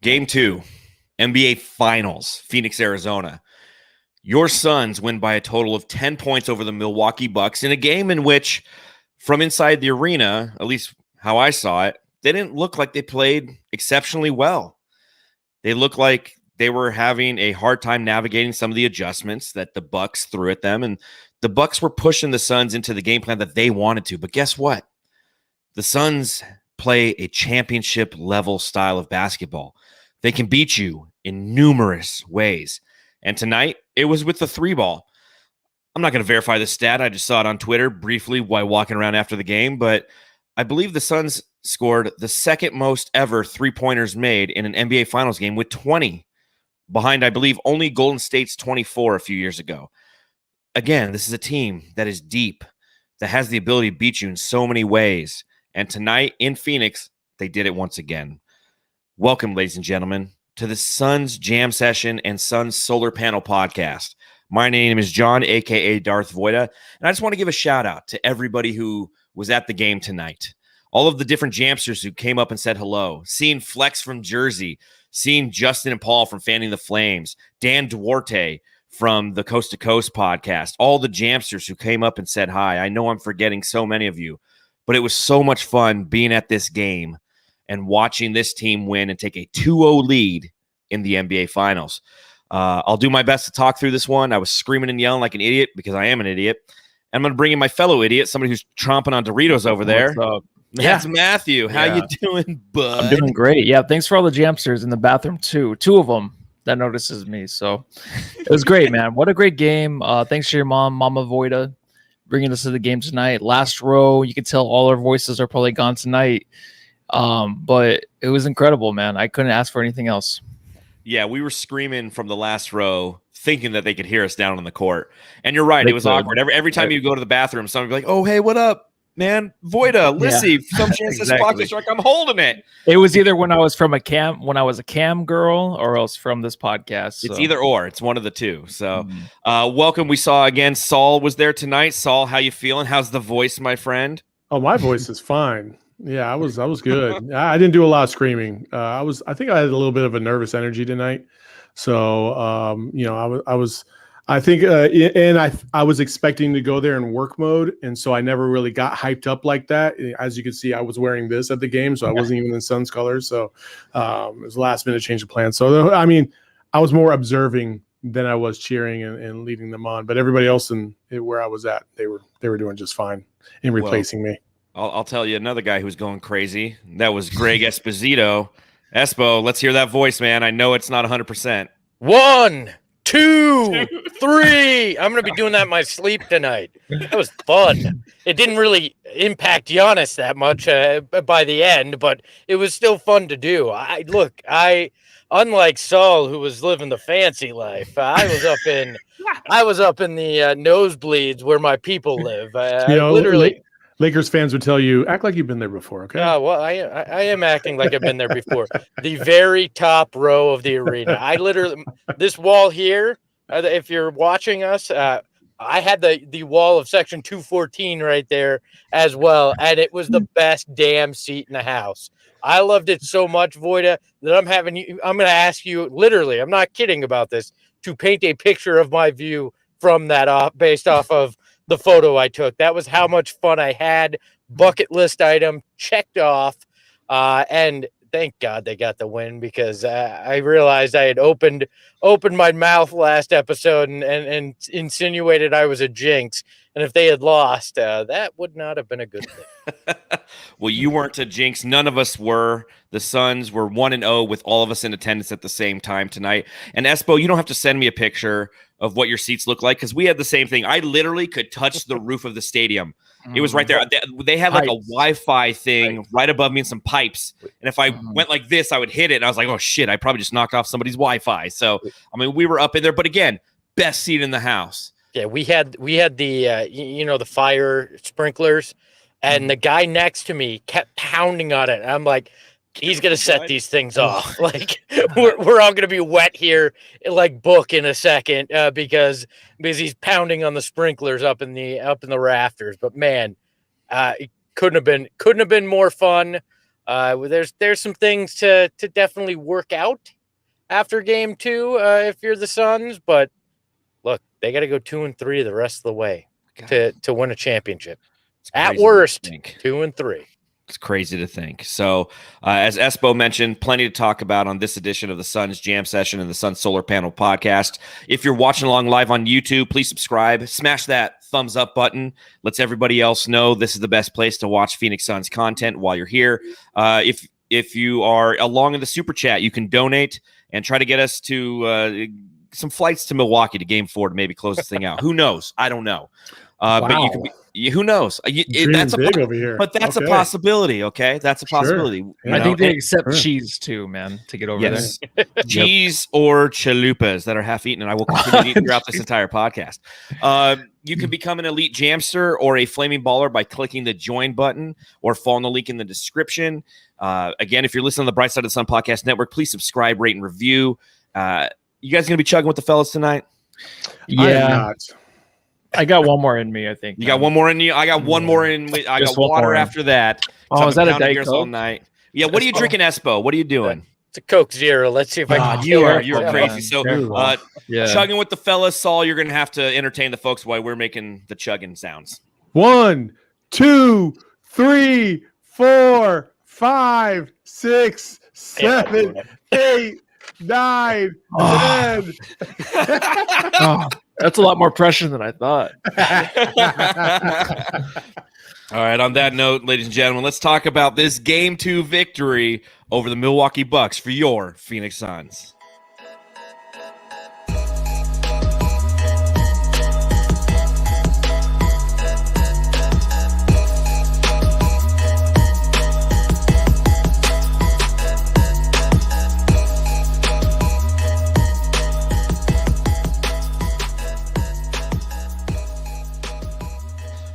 Game 2, NBA Finals, Phoenix, Arizona. Your Suns win by a total of 10 points over the Milwaukee Bucks in a game in which, from inside the arena, at least how I saw it, they didn't look like they played exceptionally well. They looked like they were having a hard time navigating some of the adjustments that the Bucks threw at them, and the Bucks were pushing the Suns into the game plan that they wanted to. But guess what? The Suns play a championship level style of basketball. They can beat you in numerous ways. And tonight, it was with the 3-ball. I'm not going to verify the stat. I just saw it on Twitter briefly while walking around after the game, but I believe the Suns scored the second most ever 3-pointers made in an NBA Finals game with 20, behind, I believe, only Golden State's 24 a few years ago. Again, this is a team that is deep, that has the ability to beat you in so many ways. And tonight in Phoenix, they did it once again. Welcome, ladies and gentlemen, to the Suns Jam Session and Suns Solar Panel Podcast. My name is John, a.k.a. Darth Voida, and I just want to give a shout-out to everybody who was at the game tonight. All of the different Jamsters who came up and said hello, seeing Flex from Jersey, seeing Justin and Paul from Fanning the Flames, Dan Duarte from the Coast to Coast podcast, all the Jamsters who came up and said hi. I know I'm forgetting so many of you, but it was so much fun being at this game and watching this team win and take a 2-0 lead in the NBA Finals. I'll do my best to talk through this one. I was screaming and yelling like an idiot because I am an idiot. I'm going to bring in my fellow idiot, somebody who's tromping on Doritos over there. What's up? That's Matthew. How you doing, bud? I'm doing great. Yeah, thanks for all the Jamsters in the bathroom, too. 2 of them that notices me. So it was great, man. What a great game. Thanks to your mom, Mama Voida, bringing us to the game tonight. Last row, you can tell all our voices are probably gone tonight. But it was incredible, man. I couldn't ask for anything else. Yeah, we were screaming from the last row, thinking that they could hear us down on the court. And you're right, it was awkward. Every time you go to the bathroom, someone would be like, "Oh, hey, what up, man? Voida, Lissy, some chance this pocket strike. I'm holding it." It was either when I was a cam girl, or else from this podcast. So. It's either or. It's one of the two. So, welcome. We saw again. Saul was there tonight. Saul, how you feeling? How's the voice, my friend? Oh, my voice is fine. Yeah, I was good. I didn't do a lot of screaming. I think I had a little bit of a nervous energy tonight. So, I was expecting to go there in work mode. And so I never really got hyped up like that. As you can see, I was wearing this at the game, so I wasn't even in Suns colors. So it was a last minute change of plan. So, I mean, I was more observing than I was cheering and leading them on. But everybody else where I was at, they were doing just fine in replacing me. I'll tell you another guy who's going crazy. That was Greg Esposito. Espo, let's hear that voice, man. I know it's not 100%. 1, 2, 3. I'm going to be doing that in my sleep tonight. That was fun. It didn't really impact Giannis that much by the end, but it was still fun to do. Unlike Saul, who was living the fancy life, I was up in the nosebleeds where my people live. Lakers fans would tell you, act like you've been there before, okay? Well, I am acting like I've been there before. The very top row of the arena. This wall here, if you're watching us, I had the wall of section 214 right there as well, and it was the best damn seat in the house. I loved it so much, Voida, that I'm going to ask you, literally, I'm not kidding about this, to paint a picture of my view from that based off of the photo I took. That was how much fun I had. Bucket list item checked off. And thank God they got the win, because I realized I had opened my mouth last episode and insinuated I was a jinx. And if they had lost, that would not have been a good thing. Well, you weren't a jinx. None of us were. The Suns were 1-0 with all of us in attendance at the same time tonight. And Espo, you don't have to send me a picture of what your seats look like, because we had the same thing. I literally could touch the roof of the stadium. It was right there. They had like a Wi-Fi thing right above me and some pipes. And if I went like this, I would hit it. And I was like, oh, shit, I probably just knocked off somebody's Wi-Fi. So, I mean, we were up in there. But again, best seat in the house. Yeah, we had the the fire sprinklers, and the guy next to me kept pounding on it. I'm like, he's gonna set these things off. Like we're all gonna be wet here, like Book in a second, because he's pounding on the sprinklers up in the rafters. But man, it couldn't have been more fun. There's some things to definitely work out after game 2 if you're the Suns, but look, they got to go 2-3 the rest of the way to win a championship. At worst, 2-3. It's crazy to think. So, as Espo mentioned, plenty to talk about on this edition of the Suns Jam Session and the Suns Solar Panel Podcast. If you're watching along live on YouTube, please subscribe. Smash that thumbs up button. Lets everybody else know this is the best place to watch Phoenix Suns content while you're here. If you are along in the Super Chat, you can donate and try to get us to some flights to Milwaukee to Game 4 to maybe close this thing out. Who knows? I don't know. But you can be. Who knows? That's big over here. But that's a possibility, okay? That's a possibility. Sure. I think they accept cheese too, man, to get over there. Cheese or chalupas that are half eaten, and I will continue to eat throughout this entire podcast. You can become an elite jamster or a flaming baller by clicking the join button or following the link in the description. Again, if you're listening on the Bright Side of the Sun Podcast Network, please subscribe, rate, and review. You guys going to be chugging with the fellas tonight? Yeah. I got one more in me, I think. You got one more in you? I got one more in. I got water after that. Oh, is that a Diet Coke? All night. Yeah, what are you drinking, Espo? What are you doing? It's a Coke Zero. Let's see if I can. You're crazy. So, chugging with the fellas, Saul, you're going to have to entertain the folks while we're making the chugging sounds. 1, 2, 3, 4, 5, 6, 7, 8, 9, 10. That's a lot more pressure than I thought. All right. On that note, ladies and gentlemen, let's talk about this Game 2 victory over the Milwaukee Bucks for your Phoenix Suns.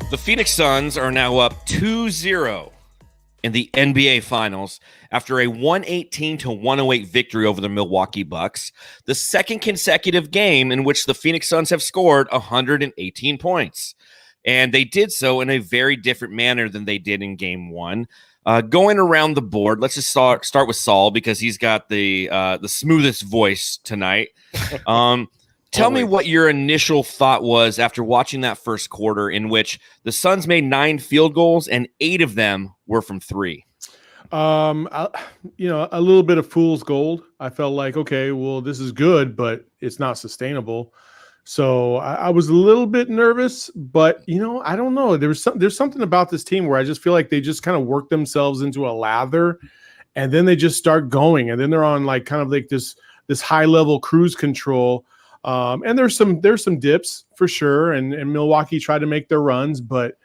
The Phoenix Suns are now up 2-0 in the NBA Finals after a 118-108 victory over the Milwaukee Bucks, the second consecutive game in which the Phoenix Suns have scored 118 points. And they did so in a very different manner than they did in Game 1. Going around the board, let's just start with Saul because he's got the smoothest voice tonight. Tell me what your initial thought was after watching that first quarter in which the Suns made 9 field goals and 8 of them were from 3. A little bit of fool's gold. I felt like, okay, well, this is good, but it's not sustainable. So I was a little bit nervous, but I don't know. There's something about this team where I just feel like they just kind of work themselves into a lather, and then they just start going, and then they're on like kind of like this high level cruise control. And there's some dips for sure, and Milwaukee tried to make their runs, but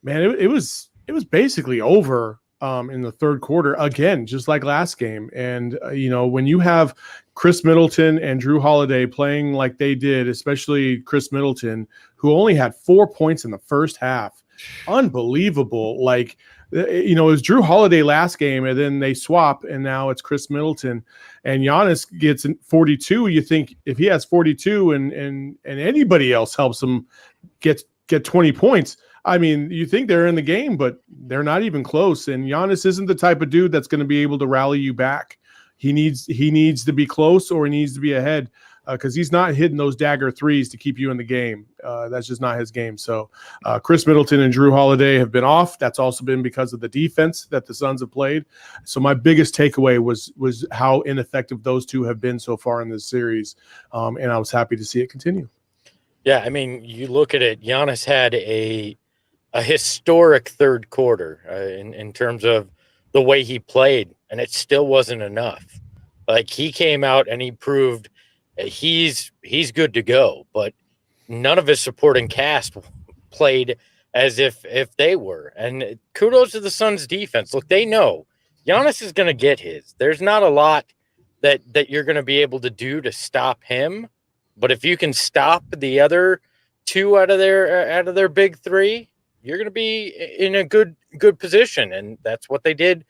man, it was basically over in the third quarter again, just like last game. And when you have Chris Middleton and Drew Holiday playing like they did, especially Chris Middleton, who only had 4 points in the first half, unbelievable. Like it was Drew Holiday last game, and then they swap, and now it's Chris Middleton, and Giannis gets 42. You think if he has 42 and anybody else helps him get 20 points, I mean, you think they're in the game, but they're not even close. And Giannis isn't the type of dude that's going to be able to rally you back. He needs to be close, or he needs to be ahead, because he's not hitting those dagger threes to keep you in the game. That's just not his game. So Chris Middleton and Drew Holiday have been off. That's also been because of the defense that the Suns have played. So my biggest takeaway was how ineffective those two have been so far in this series, and I was happy to see it continue. Yeah, I mean, you look at it, Giannis had a historic third quarter in terms of the way he played, and it still wasn't enough. Like, he came out and he proved he's good to go, but none of his supporting cast played as if they were. And kudos to the Suns defense. Look, they know Giannis is going to get his. There's not a lot that you're going to be able to do to stop him, but if you can stop the other two out of their big three, you're going to be in a good position. And that's what they did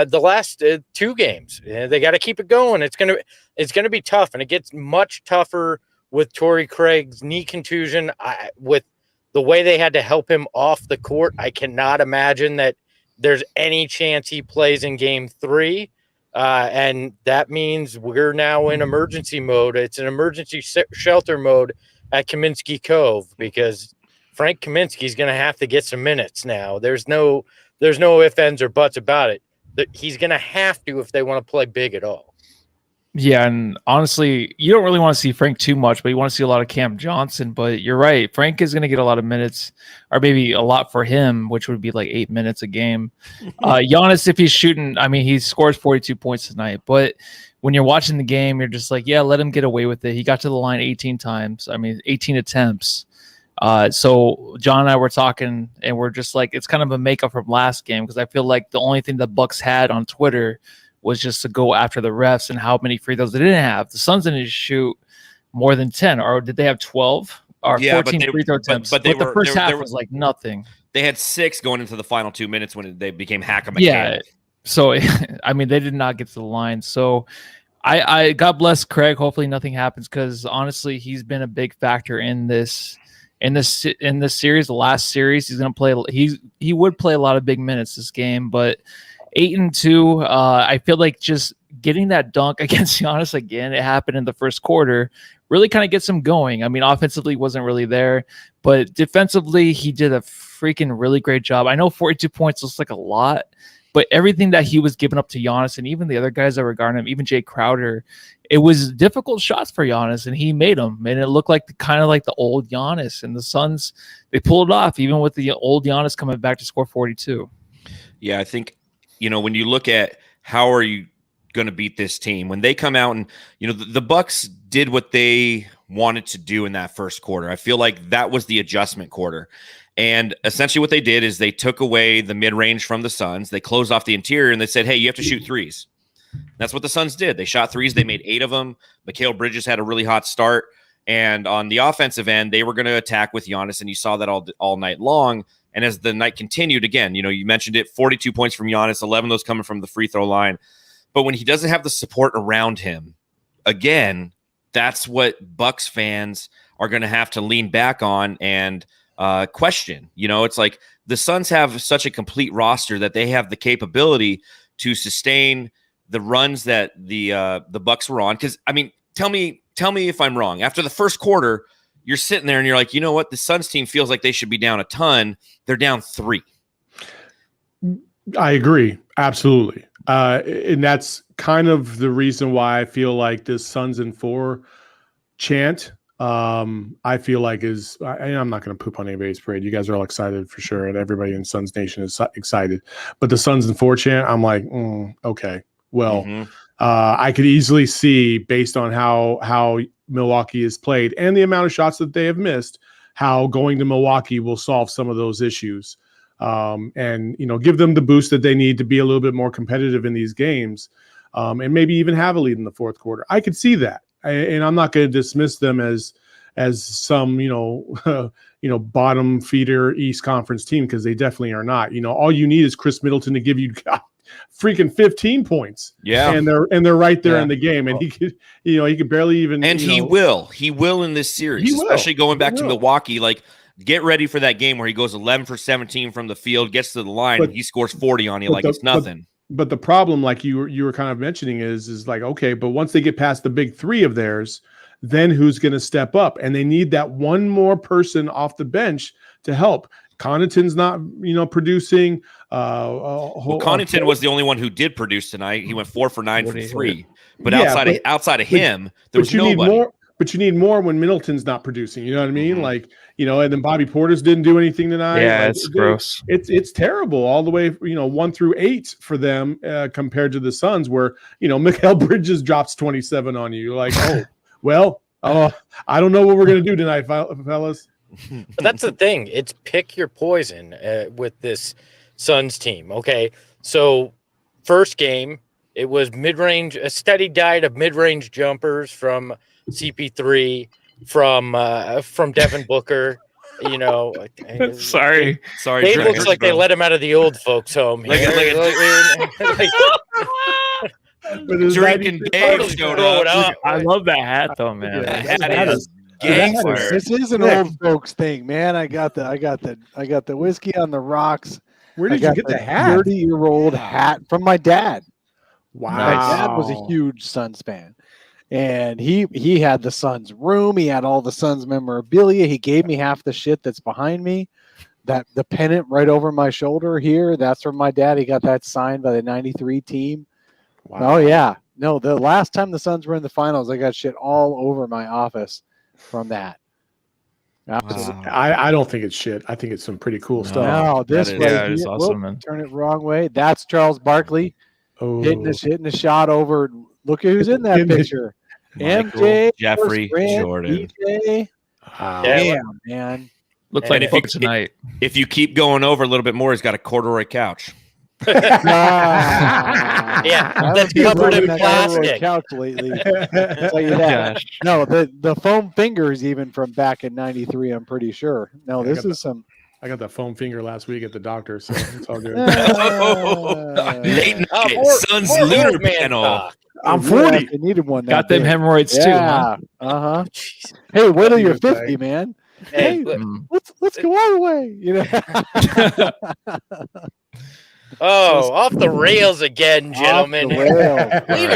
the last 2 games. They got to keep it going. It's going to be tough, and it gets much tougher with Torrey Craig's knee contusion. With the way they had to help him off the court, I cannot imagine that there's any chance he plays in game 3. And that means we're now in emergency mode. It's an emergency shelter mode at Kaminsky Cove because Frank Kaminsky's going to have to get some minutes now. There's no ifs, ands, or buts about it. He's going to have to if they want to play big at all. Yeah, and honestly, you don't really want to see Frank too much, but you want to see a lot of Cam Johnson. But you're right, Frank is going to get a lot of minutes, or maybe a lot for him, which would be like 8 minutes a game. Giannis, if he's shooting, I mean, he scores 42 points tonight. But when you're watching the game, you're just like, yeah, let him get away with it. He got to the line 18 times. I mean, 18 attempts. So John and I were talking, and we're just like, it's kind of a makeup from last game because I feel like the only thing the Bucks had on Twitter was just to go after the refs and how many free throws they didn't have. The Suns didn't shoot more than 10, or did they have 12 or 14 free throw attempts? But the first half was like nothing. They had 6 going into the final 2 minutes when they became hack-a-McCann. Yeah. So, I mean, they did not get to the line. So, I God bless Craig. Hopefully nothing happens because honestly, he's been a big factor in this series. The last series, he's going to play. He would play a lot of big minutes this game, but 8-2. I feel like just getting that dunk against Giannis again, it happened in the first quarter, really kind of gets him going. I mean, offensively wasn't really there, but defensively he did a freaking really great job. I know 42 points looks like a lot, but everything that he was giving up to Giannis and even the other guys that were guarding him, even Jae Crowder, it was difficult shots for Giannis, and he made them. And it looked like kind of like the old Giannis. And the Suns, they pulled it off, even with the old Giannis coming back to score 42. Yeah, I think, when you look at how are you going to beat this team, when they come out and, the Bucks did what they wanted to do in that first quarter. I feel like that was the adjustment quarter. And essentially what they did is they took away the mid-range from the Suns. They closed off the interior and they said, hey, you have to shoot threes. That's what the Suns did. They shot threes. They made 8 of them. Mikal Bridges had a really hot start. And on the offensive end, they were going to attack with Giannis, and you saw that all night long. And as the night continued, again, you mentioned it, 42 points from Giannis, 11 of those coming from the free throw line. But when he doesn't have the support around him, again, that's what Bucks fans are going to have to lean back on and question. It's like the Suns have such a complete roster that they have the capability to sustain the runs that the Bucks were on. Because, I mean, tell me if I'm wrong. After the first quarter, you're sitting there and you're like, you know what? The Suns team feels like they should be down a ton. They're down 3. I agree. Absolutely. And that's kind of the reason why I feel like this Suns in 4 chant, I feel like I'm not going to poop on anybody's parade. You guys are all excited for sure. And everybody in Suns Nation is excited. But the Suns in 4 chant, I'm like, okay. Well, I could easily see, based on how Milwaukee has played and the amount of shots that they have missed, how going to Milwaukee will solve some of those issues, and give them the boost that they need to be a little bit more competitive in these games, and maybe even have a lead in the fourth quarter. I could see that, and I'm not going to dismiss them as some bottom feeder East Conference team, because they definitely are not. All you need is Chris Middleton to give you freaking 15 points. Yeah. And they're right there in the game. And he could barely even, and he will in this series, especially going back to Milwaukee. Like, get ready for that game where he goes 11 for 17 from the field, gets to the line, and he scores 40 on you like it's nothing. But the problem, like you were kind of mentioning, is like, okay, but once they get past the big 3 of theirs, then who's going to step up? And they need that one more person off the bench to help. Connaughton's not, producing. Connaughton was the only one who did produce tonight. He went 4 for 9 from 3. But outside of him, there was nobody. But you need more when Middleton's not producing. You know what I mean? Like, and then Bobby Portis didn't do anything tonight. Yeah, it's gross. It's terrible all the way, 1 through 8 for them, compared to the Suns, where, Mikal Bridges drops 27 on you. You're like, I don't know what we're going to do tonight, fellas. But that's the thing. It's pick your poison with this Suns team. Okay, so first game, it was a steady diet of mid-range jumpers from CP3, from Devin Booker. Sorry. It looks like they let him out of the old folks' home. Drinking Dave showed up. I love that hat, though, man. That is gangster. This is an old folks thing, man. I got the whiskey on the rocks. Where I did you got get the the hat? 30-year-old hat from my dad. Wow. My dad was a huge Suns fan. And he had the Suns room. He had all the Suns memorabilia. He gave me half the shit that's behind me. That the pennant right over my shoulder here, that's from my dad. He got that signed by the 93 team. Wow. Oh, yeah. No, the last time the Suns were in the finals, I got shit all over my office from that. Wow. I don't think it's shit. I think it's some pretty cool stuff. Now, this that is- right Yeah, it's here, awesome, whoop, man. turn it wrong way. That's Charles Barkley hitting a shot over. Look at who's in that picture. Michael MJ, Jeffrey Grant, Jordan. DJ. Wow. Damn, man. Looks And like if book you- tonight. If you keep going over a little bit more, he's got a corduroy couch. Ah, Yeah, I that's haven't been covered in loving that corduroy plastic. couch lately. I'll tell you that. Gosh. No, the foam fingers even from back in '93. I'm pretty sure. No, I this got is some. I got that foam finger last week at the doctor, so it's all good. Late night Suns more lunar old man panel. talk. I'm You asked 40. I needed one. Got that them big. hemorrhoids too, huh? Yeah. Uh huh. Hey, wait till you're Good thing. 50, man. Hey, Hey, look, Mm. let's go all the way. You know. off the rails again, gentlemen. Off the rails. Leave All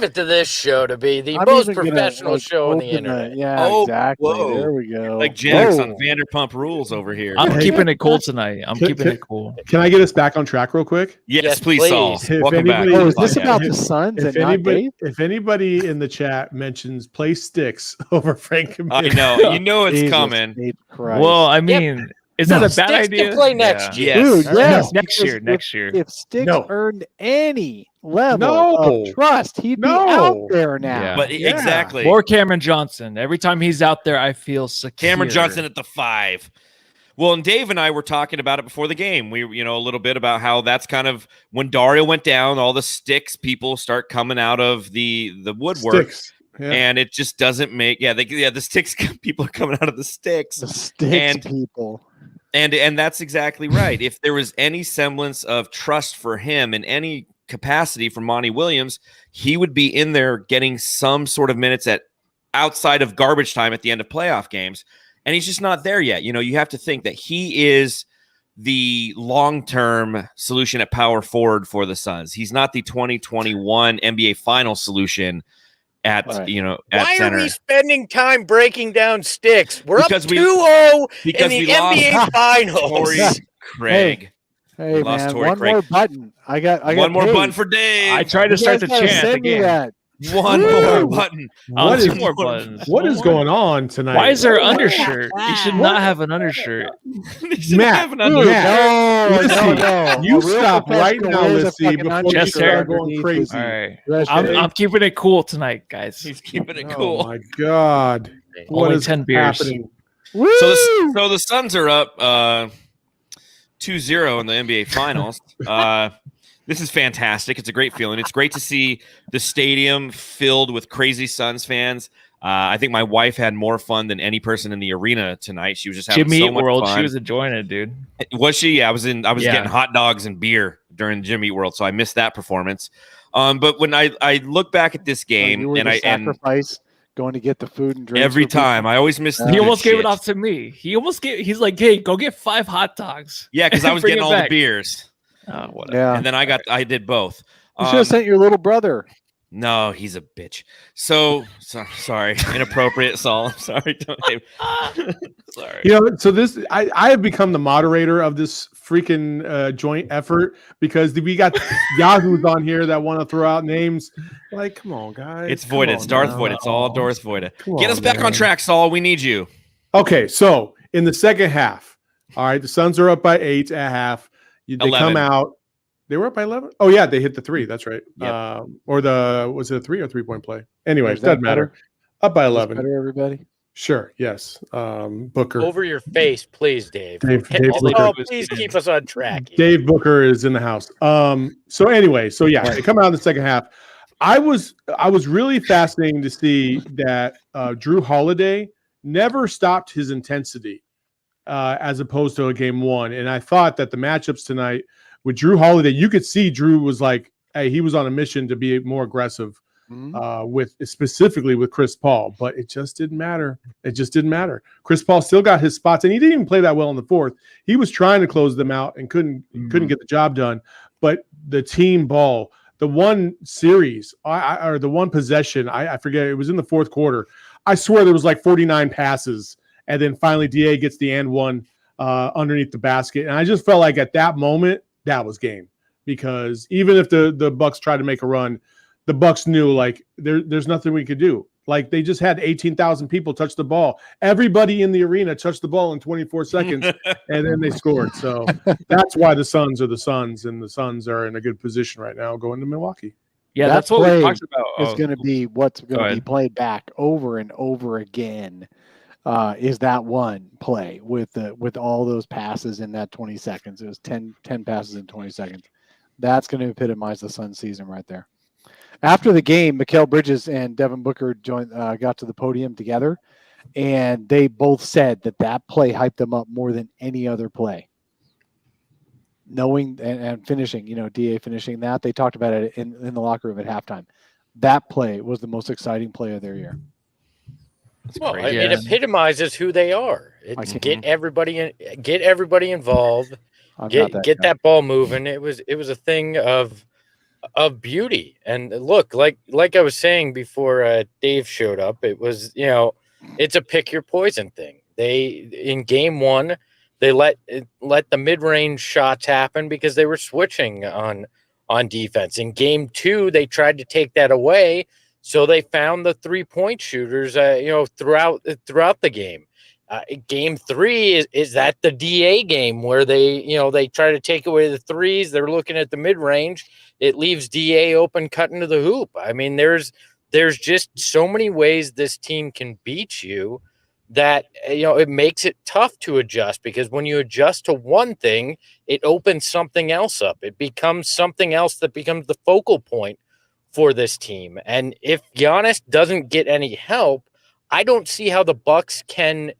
it to this show to be the I'm most even gonna, professional like, show on the open internet. Yeah, Oh, exactly. whoa. There we go. Like Jax Whoa. on Vanderpump Rules over here. I'm Hey. keeping it cool tonight. I'm Can- keeping can- it cool. Can I get us back on track real quick? Yes, Yes, please, please. Saul. If Welcome back. anybody- to Oh, the is this podcast. about the Suns and not Dave? If anybody in the chat mentions play sticks over Frank and I Mick, know. You know it's Jesus coming. H. Christ. Well, I mean, is that a bad Sticks can idea? play next year. Yes. Dude, yes. Next because year. Next year. If Sticks No. earned any level No. of trust, he'd be No. out there now. Yeah. But Yeah. exactly. Or Cameron Johnson. Every time he's out there, I feel secure. Cameron Johnson at the 5. Well, and Dave and I were talking about it before the game. We, a little bit about how that's kind of when Dario went down, all the sticks people start coming out of the woodwork, sticks. Yeah. and it just doesn't make. The sticks people are coming out of the sticks, The Sticks And- people. and that's exactly right. If there was any semblance of trust for him in any capacity from Monty Williams, he would be in there getting some sort of minutes at outside of garbage time at the end of playoff games. And he's just not there yet. You have to think that he is the long-term solution at power forward for the Suns. He's not the 2021 NBA final solution at, Right. at Why center. are we spending time breaking down sticks? We're Because up we- 2-0 in because the we lost NBA Finals. Torrey Craig. Hey, We lost man, Torrey one Craig. more button. I got One more paid. button for Dave. I tried to You start guys the gotta chant send me again. that. One Woo! more button. Oh, What two is- more buttons. What One is more. going on tonight? Why is there an undershirt? You should not have an undershirt. He should Matt, have an Dude, undershirt. no, Listen, no. you A real stop right professional now, wears a Lissy, fucking before you undershirt start going underneath crazy. his All right. dress I'm shirt. keeping it cool tonight, guys. He's keeping it Oh cool. my God. What Only is 10 beers. happening? Woo! So the Suns are up 2-0 in the NBA Finals. This is fantastic. It's a great feeling. It's great to see the stadium filled with crazy Suns fans. I think my wife had more fun than any person in the arena tonight. She was just having Jimmy so Eat much World, fun. she was enjoying it, dude. Was she? Yeah, I was Yeah. getting hot dogs and beer during Jimmy Eat World, so I missed that performance. But when I look back at this game, you were and the I and sacrifice going to get the food and drinks every for people. time I always miss. the He He good almost gave shit. it off to me. He's like, hey, go get 5 hot dogs. Yeah, because I was Bring getting it all the back. beers, Oh, whatever. Yeah, and then I did both. you should have sent your little brother. No, he's a bitch. So sorry, inappropriate, Saul. I'm sorry. Sorry. So this I have become the moderator of this freaking joint effort because we got Yahoo's on here that want to throw out names. Like, come on, guys. It's Come Voida. on It's Darth now. Voida. It's all Darth Voida. Come Get on, us back on man. track, Saul. We need you. Okay, so in the second half, all right, the Suns are up by 8 at half. They 11. come out. They were up by 11. Oh yeah, they hit the 3. That's right. Yep. Or was it a 3 or 3-point play? Anyways, Is that doesn't matter. better? Up by Is this 11. better, everybody. Sure. Yes. Booker. Over your face, please, Dave. Dave Oh, Booker. please keep us on track. here. Dave Booker is in the house. So anyway, they come out in the second half. I was really fascinating to see that Drew Holiday never stopped his intensity as opposed to a game one. And I thought that the matchups tonight with Drew Holiday, you could see Drew was like, hey, he was on a mission to be more aggressive with specifically with Chris Paul, but it just didn't matter. It just didn't matter. Chris Paul still got his spots, and he didn't even play that well in the fourth. He was trying to close them out and couldn't get the job done. But the team ball, the one series, or the one possession, I forget, it was in the fourth quarter. I swear there was like 49 passes, and then finally DA gets the and one underneath the basket, and I just felt like at that moment that was game, because even if the Bucks tried to make a run, the Bucks knew like there's nothing we could do. Like they just had 18,000 people touch the ball. Everybody in the arena touched the ball in 24 seconds, and then they scored. So that's why the Suns are the Suns, and the Suns are in a good position right now going to Milwaukee. Yeah, that that's what we talked about. Is going to be what's going to be played back over and over again. Is that one play with all those passes in that 20 seconds? It was 10 passes in 20 seconds. That's going to epitomize the Suns season right there. After the game, Mikal Bridges and Devin Booker got to the podium together, and they both said that play hyped them up more than any other play. Knowing and finishing, DA finishing that, they talked about it in the locker room at halftime. That play was the most exciting play of their year. Well, it epitomizes who they are. It's get everybody involved, get that ball moving. It was a thing of beauty. And look, like I was saying before Dave showed up, it was, it's a pick your poison thing. In game one, they let the mid-range shots happen because they were switching on defense. In game two, they tried to take that away, so they found the 3-point shooters throughout the game. Game three is that the DA game where they try to take away the threes. They're looking at the mid-range. It leaves DA open, cutting to the hoop. I mean, there's just so many ways this team can beat you that it makes it tough to adjust, because when you adjust to one thing, it opens something else up. It becomes something else that becomes the focal point for this team. And if Giannis doesn't get any help, I don't see how the Bucks can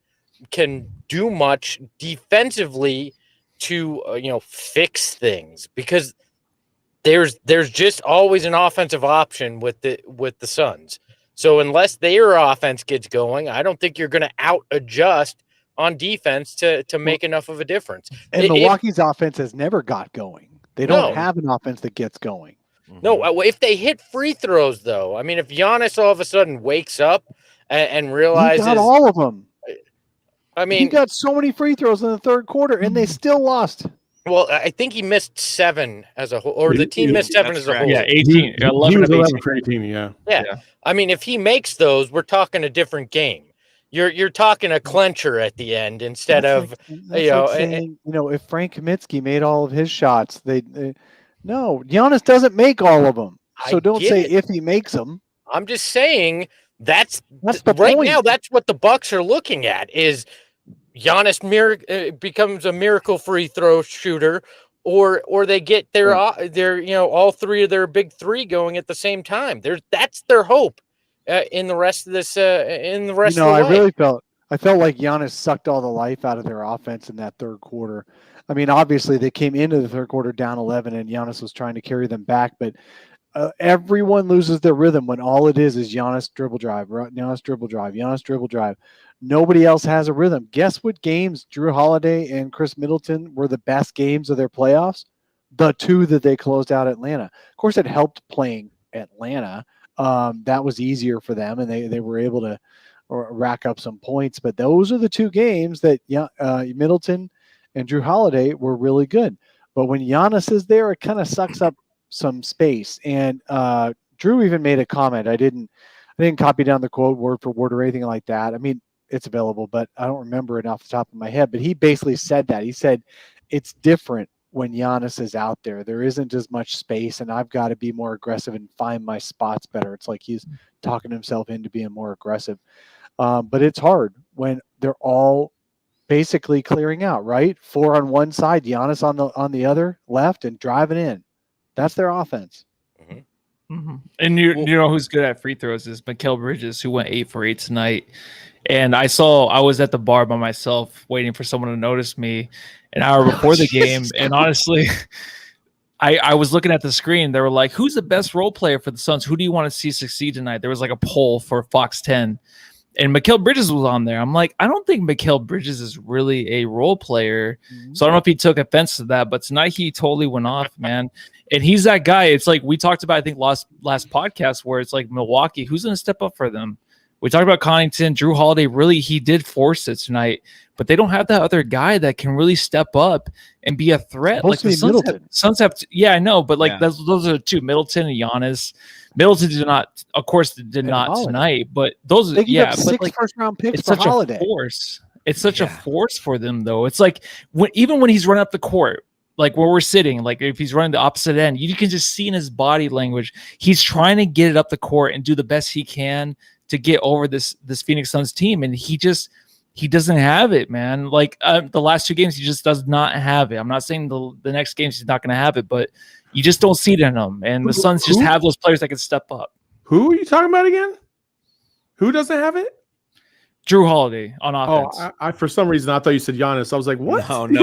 do much defensively to fix things, because there's just always an offensive option with the Suns. So unless their offense gets going, I don't think you're going to out adjust on defense to make enough of a difference. And Milwaukee's offense has never got going. They don't have an offense that gets going. No, if they hit free throws, though, I mean, if Giannis all of a sudden wakes up and realizes he got all of them. I mean, he got so many free throws in the third quarter, and they still lost. Well, I think he missed 7 as a whole, or the team missed 7 as a whole. Yeah, 18. 11 of 18. For 18, yeah. I mean, if he makes those, we're talking a different game. You're talking a clencher at the end instead of saying, if Frank Kaminsky made all of his shots, no, Giannis doesn't make all of them. So don't say if he makes them. I'm just saying that's the right point. Now. That's what the Bucks are looking at is Giannis becomes a miracle free throw shooter, or they get their all three of their big three going at the same time. That's their hope in the rest of this. In the rest of the way. I felt like Giannis sucked all the life out of their offense in that third quarter. I mean, obviously they came into the third quarter down 11, and Giannis was trying to carry them back, but everyone loses their rhythm when all it is Giannis dribble drive, Giannis dribble drive, Giannis dribble drive. Nobody else has a rhythm. Guess what games Drew Holiday and Chris Middleton were the best games of their playoffs? The 2 that they closed out Atlanta. Of course, it helped playing Atlanta. That was easier for them, and they were able to rack up some points. But those are the 2 games that Middleton and Drew Holiday were really good. But when Giannis is there, it kind of sucks up some space. And Drew even made a comment. I didn't copy down the quote word for word or anything like that. I mean, it's available, but I don't remember it off the top of my head. But he basically said that. He said it's different when Giannis is out there. There isn't as much space, and I've got to be more aggressive and find my spots better. It's like he's talking himself into being more aggressive. But it's hard when they're all basically clearing out, right? 4 on one side, Giannis on the other left, and driving in. That's their offense. Mm-hmm. And you know who's good at free throws is Mikal Bridges, who went 8 for 8 tonight. And I was at the bar by myself waiting for someone to notice me an hour before the game. And honestly, I was looking at the screen. They were like, "Who's the best role player for the Suns? Who do you want to see succeed tonight?" There was like a poll for Fox 10, and Mikal Bridges was on there. I'm like, I don't think Mikal Bridges is really a role player. So I don't know if he took offense to that, but tonight he totally went off, man. And he's that guy. It's like we talked about, I think, last podcast, where it's like Milwaukee, who's going to step up for them? We talked about Connaughton, Drew Holiday. Really, he did force it tonight, but they don't have that other guy that can really step up and be a threat. Like the Suns have yeah, I know, but like those are the two, Middleton and Giannis. Middleton did not, of course, did not tonight, but those, they give up 6 first-round picks for Holiday. A force. It's such a force for them, though. It's like even when he's running up the court, like where we're sitting, like if he's running the opposite end, you can just see in his body language, he's trying to get it up the court and do the best he can to get over this Phoenix Suns team, and he doesn't have it, man. Like the last 2 games, he just does not have it. I'm not saying the next games he's not going to have it, but you just don't see it in him. And the Suns just have those players that can step up. Who are you talking about again? Who doesn't have it? Drew Holiday on offense. Oh, I for some reason I thought you said Giannis. I was like, what? No. I'm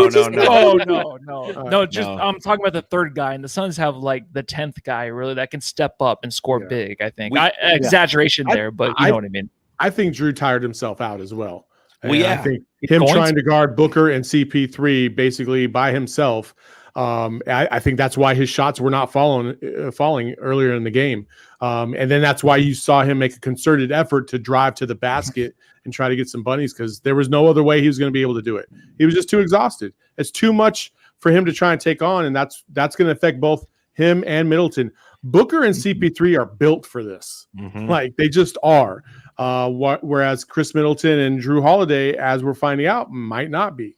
talking about the third guy, and the Suns have like the 10th guy really that can step up and score big. I think exaggeration there, but you know what I mean. I think Drew tired himself out as well. Well, I think him trying to guard Booker and CP3 basically by himself. I think that's why his shots were not falling earlier in the game. And then that's why you saw him make a concerted effort to drive to the basket and try to get some bunnies, because there was no other way he was going to be able to do it. He was just too exhausted. It's too much for him to try and take on, and that's going to affect both him and Middleton. Booker and CP3 are built for this. Like they just are. Whereas Chris Middleton and Drew Holiday, as we're finding out, might not be.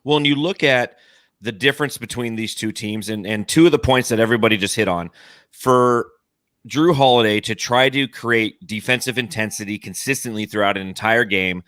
Well, and you look at the difference between these two teams, and two of the points that everybody just hit on. For Drew Holiday to try to create defensive intensity consistently throughout an entire game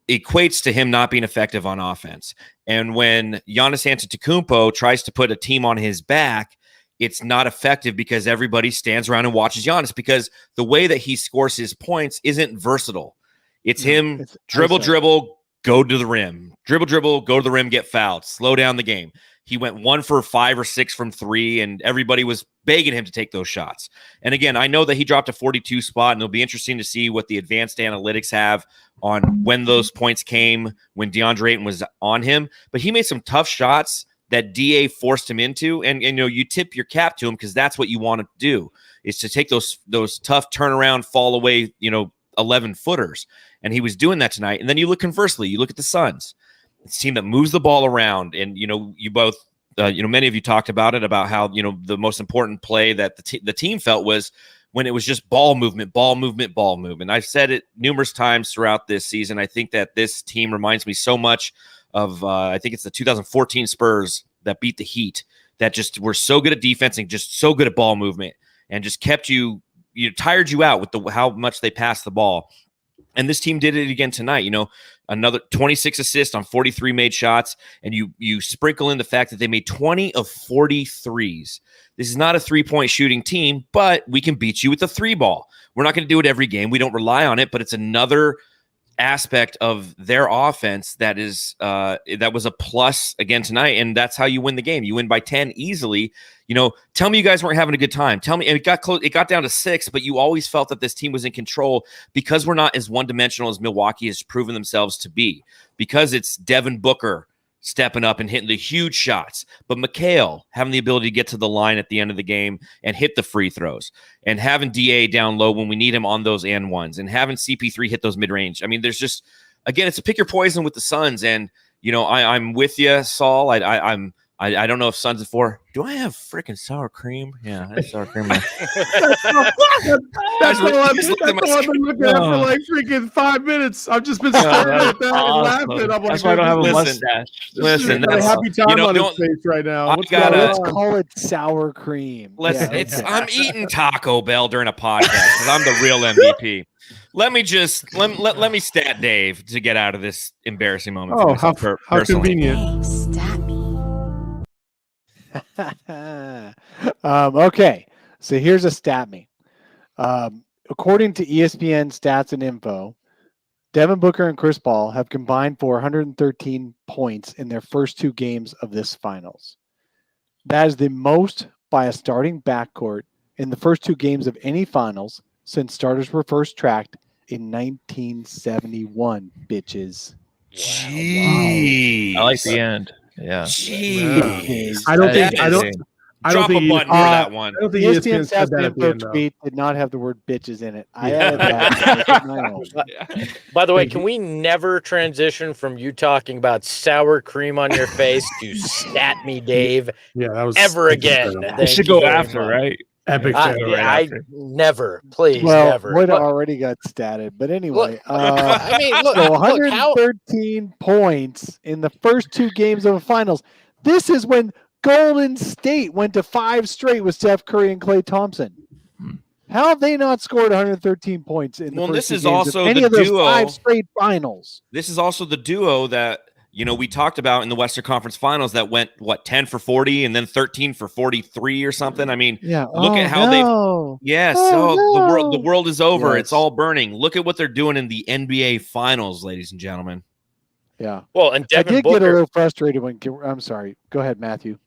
equates to him not being effective on offense. And when Giannis Antetokounmpo tries to put a team on his back, it's not effective because everybody stands around and watches Giannis, because the way that he scores his points isn't versatile. It's him dribble, go to the rim, dribble, go to the rim, get fouled, slow down the game. He went 1 for 5 or 6 from 3, and everybody was begging him to take those shots. And again, I know that he dropped a 42 spot, and it'll be interesting to see what the advanced analytics have on when those points came, when Deandre Ayton was on him. But he made some tough shots that DA forced him into, and you know, you tip your cap to him, because that's what you want to do, is to take those tough turnaround, fall away, 11 footers. And he was doing that tonight. And then you look conversely, you look at the Suns. It's a team that moves the ball around, and you both, many of you talked about it, about how the most important play that the team felt was when it was just ball movement. I've said it numerous times throughout this season. I think that this team reminds me so much of I think it's the 2014 Spurs that beat the Heat, that just were so good at defense and just so good at ball movement, and just kept tired you out with how much they passed the ball. And this team did it again tonight. Another 26 assists on 43 made shots, and you sprinkle in the fact that they made 20 of 40 threes. This is not a three-point shooting team, but we can beat you with the 3 ball. We're not going to do it every game. We don't rely on it, but it's another aspect of their offense that was a plus again tonight, and that's how you win the game. You win by 10 easily. Tell me you guys weren't having a good time. Tell me, and it got close. It got down to 6, but you always felt that this team was in control, because we're not as one-dimensional as Milwaukee has proven themselves to be, because it's Devin Booker stepping up and hitting the huge shots, but Mikal having the ability to get to the line at the end of the game and hit the free throws, and having DA down low when we need him on those and ones, and having CP3 hit those mid-range. I mean, there's just, again, it's a pick your poison with the Suns. And I'm with you, Saul. I don't know if Suns at 4. Do I have freaking sour cream? Yeah, I have sour cream. That's what I've been looking at for like freaking 5 minutes. I've just been staring at that and laughing. I'm That's why I don't have a mustache. Listen, that's a happy time on his face right now. Let's call it sour cream. Listen, I'm eating Taco Bell during a podcast because I'm the real MVP. Let me stat Dave to get out of this embarrassing moment. Oh, how convenient. Okay, so here's a stat me. According to ESPN Stats and Info, Devin Booker and Chris Paul have combined for 113 points in their first 2 games of this finals. That is the most by a starting backcourt in the first 2 games of any finals since starters were first tracked in 1971, bitches. Jeez. I like the end. Yeah. Jeez. I don't think That I is don't insane. I don't Drop a think button for that one. I don't think ESPN ESPN said that Stats at the info end though. tweet did not have the word bitches in it. I Yeah. added that to make it my own. By the way, Thank can you. we never transition from you talking about sour cream on your face to stat me, Dave, Yeah, that was ever again? incredible. We Thank should you go very after, much. right? Epic Yeah, fail. go right I after. never, please, Well, never. Wood Look, already got statted, but anyway, I mean, look, so look how 113 points in the first 2 games of the finals. This is when Golden State went to 5 straight with Steph Curry and Klay Thompson. How have they not scored 113 points in the Well, first this 2 is games also of any the of those duo. 5 straight finals? This is also the duo that we talked about in the Western Conference Finals that went 10 for 40 and then 13 for 43 or something. I mean, Yeah. look at how no. yes, Oh, so the no. world is over. Yes. It's all burning. Look at what they're doing in the NBA Finals, ladies and gentlemen. Yeah. well, and I Devin did Booker. get a little frustrated when I'm sorry. Go ahead, Matthew.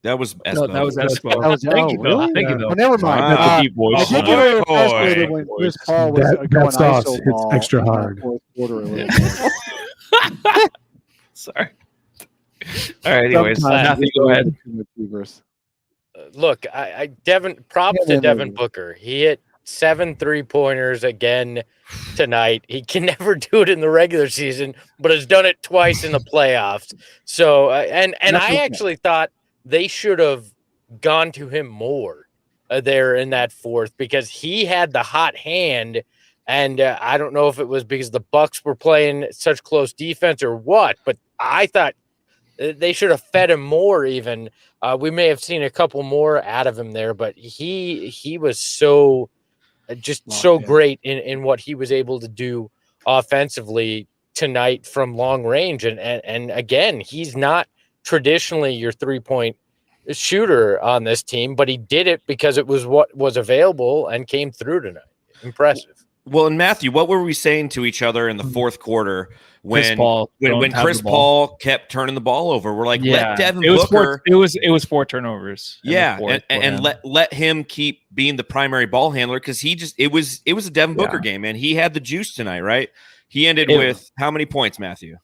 That was No, that was Espo. That was Thank you, though. really? Thank you, Yeah. though. Oh, never mind. Wow. That's a deep voice. I did Oh, get a little boy. frustrated when Chris Paul was That going sauce ISO hits ball extra in that hard. fourth quarter a little Yeah. bit. Sorry. All right. Anyways, Sometimes Matthew, it's go a little ahead. bit too much hubris. Look, props Yeah, to Devin maybe. Booker. He hit 7 3-pointers again tonight. He can never do it in the regular season, but has done it twice in the playoffs. So, and That's I okay. actually thought they should have gone to him more there in that fourth because he had the hot hand. And I don't know if it was because the Bucks were playing such close defense or what, but I thought they should have fed him more even. We may have seen a couple more out of him there, but he was so Locked in. great in what he was able to do offensively tonight from long range. And again, he's not traditionally your 3-point shooter on this team, but he did it because it was what was available and came through tonight. Impressive. Well, and Matthew, what were we saying to each other in the fourth quarter when Chris Paul kept turning the ball over? We're like, let Devin Booker. It was 4 turnovers. And let him keep being the primary ball handler because it was a Devin Booker game, and he had the juice tonight, right? He ended with how many points, Matthew?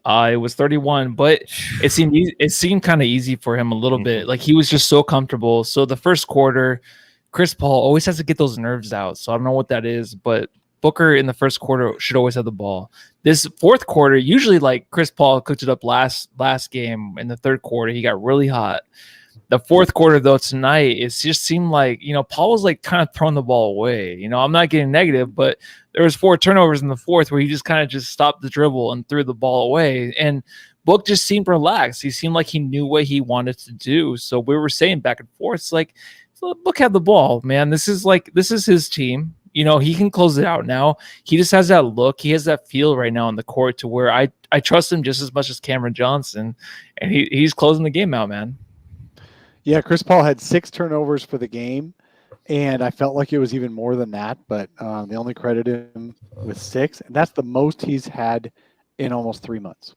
It was 31, but it seemed kind of easy for him a little bit. Like he was just so comfortable. So the first quarter, Chris Paul always has to get those nerves out. So I don't know what that is, but Booker in the first quarter should always have the ball. This fourth quarter, usually like Chris Paul cooked it up last game in the third quarter. He got really hot. The fourth quarter, though, tonight, it just seemed like, Paul was like kind of throwing the ball away. I'm not getting negative, but there was 4 turnovers in the fourth where he just kind of just stopped the dribble and threw the ball away. And Book just seemed relaxed. He seemed like he knew what he wanted to do. So we were saying back and forth, it's like, Book had the ball, man. This is his team. He can close it out now. He just has that look. He has that feel right now on the court to where I trust him just as much as Cameron Johnson, and he's closing the game out, man. Yeah, Chris Paul had 6 turnovers for the game, and I felt like it was even more than that, but they only credited him with 6, and that's the most he's had in almost 3 months.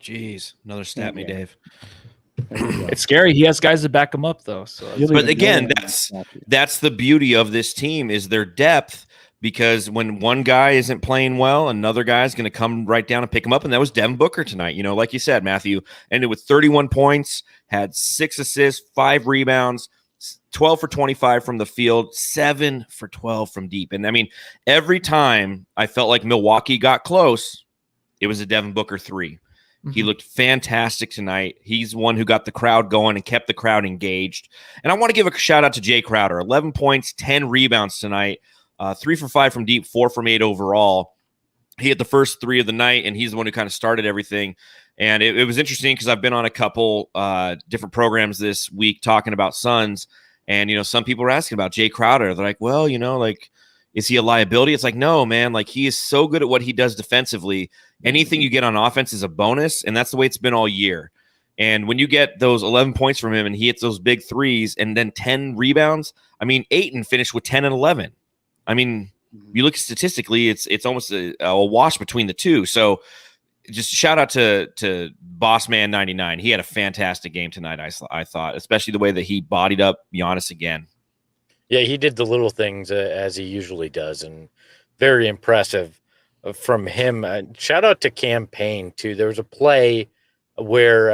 Jeez, another stat me, Dave. It's scary. He has guys to back him up, though. So, but again, that's the beauty of this team is their depth. Because when one guy isn't playing well, another guy is going to come right down and pick him up, and that was Devin Booker tonight. Like you said, Matthew ended with 31 points, had 6 assists, 5 rebounds, 12 for 25 from the field, 7 for 12 from deep. And I mean, every time I felt like Milwaukee got close, it was a Devin Booker 3. He looked fantastic tonight. He's the one who got the crowd going and kept the crowd engaged. And I want to give a shout out to Jae Crowder. 11 points, 10 rebounds tonight, 3 for 5 from deep, 4 from 8 overall. He had the first 3 of the night, and he's the one who kind of started everything. And it was interesting because I've been on a couple different programs this week talking about Suns. And, some people were asking about Jae Crowder. They're like, well, is he a liability? It's like, no, man. Like, he is so good at what he does defensively. Anything you get on offense is a bonus, and that's the way it's been all year. And when you get those 11 points from him and he hits those big threes and then 10 rebounds, I mean, Ayton finished with 10 and 11. I mean, you look statistically, it's almost a wash between the two. So just shout out to Boss Man 99. He had a fantastic game tonight. I thought, especially the way that he bodied up Giannis again. Yeah, he did the little things as he usually does, and very impressive from him. Shout out to Campaign too. There was a play where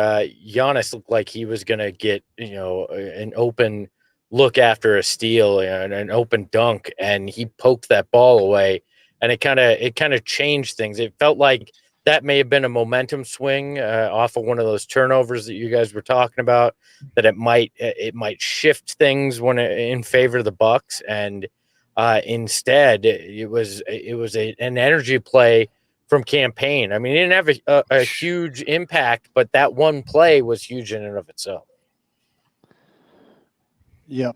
Giannis looked like he was going to get an open look after a steal and an open dunk, and he poked that ball away, and it kind of changed things. It felt like that may have been a momentum swing off of one of those turnovers that you guys were talking about, that it might shift things in favor of the Bucks, and instead it was an energy play from Campaign. I mean, he didn't have a huge impact, but that one play was huge in and of itself. Yep.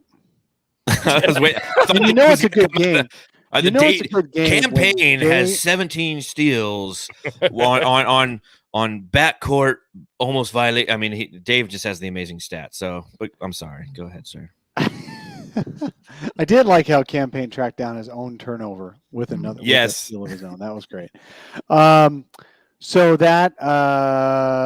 It's a good game. It's a good game. Campaign has 17 steals on backcourt, almost violate. I mean, Dave just has the amazing stat. So, but I'm sorry. Go ahead, sir. I did like how Campaign tracked down his own turnover with another steal of his own. That was great. So that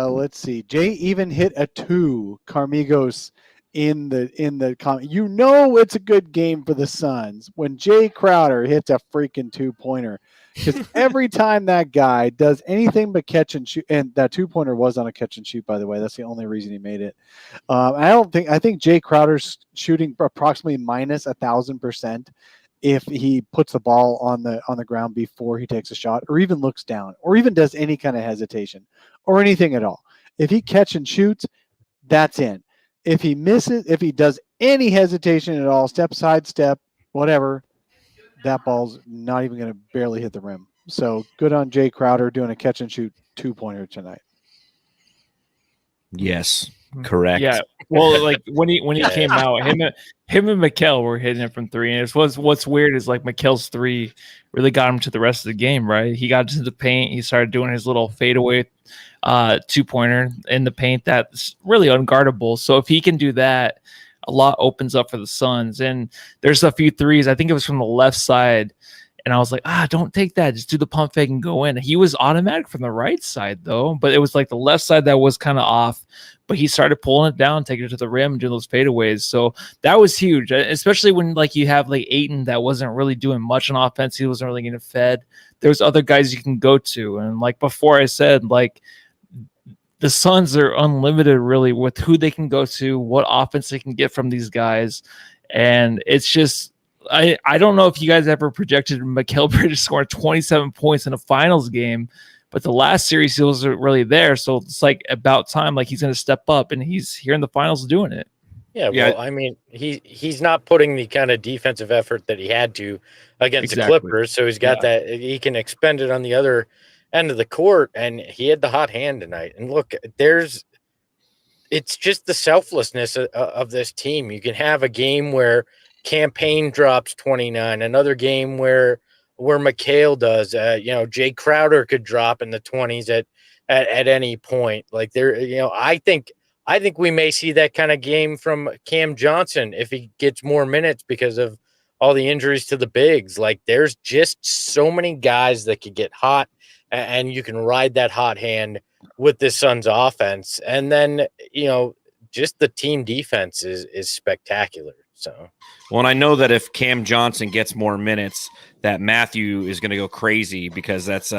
let's see. Jay even hit a 2. Carmigos in the comment. It's a good game for the Suns when Jae Crowder hits a freaking 2-pointer, because every time that guy does anything but catch and shoot, and that 2-pointer was on a catch and shoot, by the way. That's the only reason he made it. I think Jae Crowder's shooting approximately minus 1,000% if he puts the ball on the ground before he takes a shot, or even looks down, or even does any kind of hesitation or anything at all. If he catch and shoots, that's in. If he misses, if he does any hesitation at all, sidestep, whatever, that ball's not even going to barely hit the rim. So good on Jae Crowder doing a catch and shoot 2-pointer tonight. Yes, correct. Yeah. Well, like when he came out, him and Mikal were hitting it from 3, and what's weird is like Mikal's 3 really got him to the rest of the game. Right, he got into the paint, he started doing his little fadeaway 2-pointer in the paint that's really unguardable. So if he can do that, a lot opens up for the Suns. And there's a few threes. I think it was from the left side, and I was like, don't take that. Just do the pump fake and go in. He was automatic from the right side though, but it was like the left side that was kind of off. But he started pulling it down, taking it to the rim, and doing those fadeaways. So that was huge, especially when like you have like Ayton that wasn't really doing much on offense. He wasn't really getting fed. There's other guys you can go to, and like before I said, like the Suns are unlimited really with who they can go to, what offense they can get from these guys. And it's just, I don't know if you guys ever projected Mikal Bridges scoring 27 points in a finals game, but the last series he wasn't really there. So it's like about time, like he's going to step up, and he's here in the finals doing it. Yeah, well, I mean, he's not putting the kind of defensive effort that he had to against the Clippers, so he's got that. He can expend it on the other end of the court, and he had the hot hand tonight. And look, it's just the selflessness of this team. You can have a game where Campaign drops 29, another game where Mikal does. Jae Crowder could drop in the 20s at any point. Like I think we may see that kind of game from Cam Johnson if he gets more minutes because of all the injuries to the bigs. Like there's just so many guys that could get hot, and you can ride that hot hand with this Suns offense. And then, just the team defense is spectacular. So, well, and I know that if Cam Johnson gets more minutes, that Matthew is going to go crazy, because that's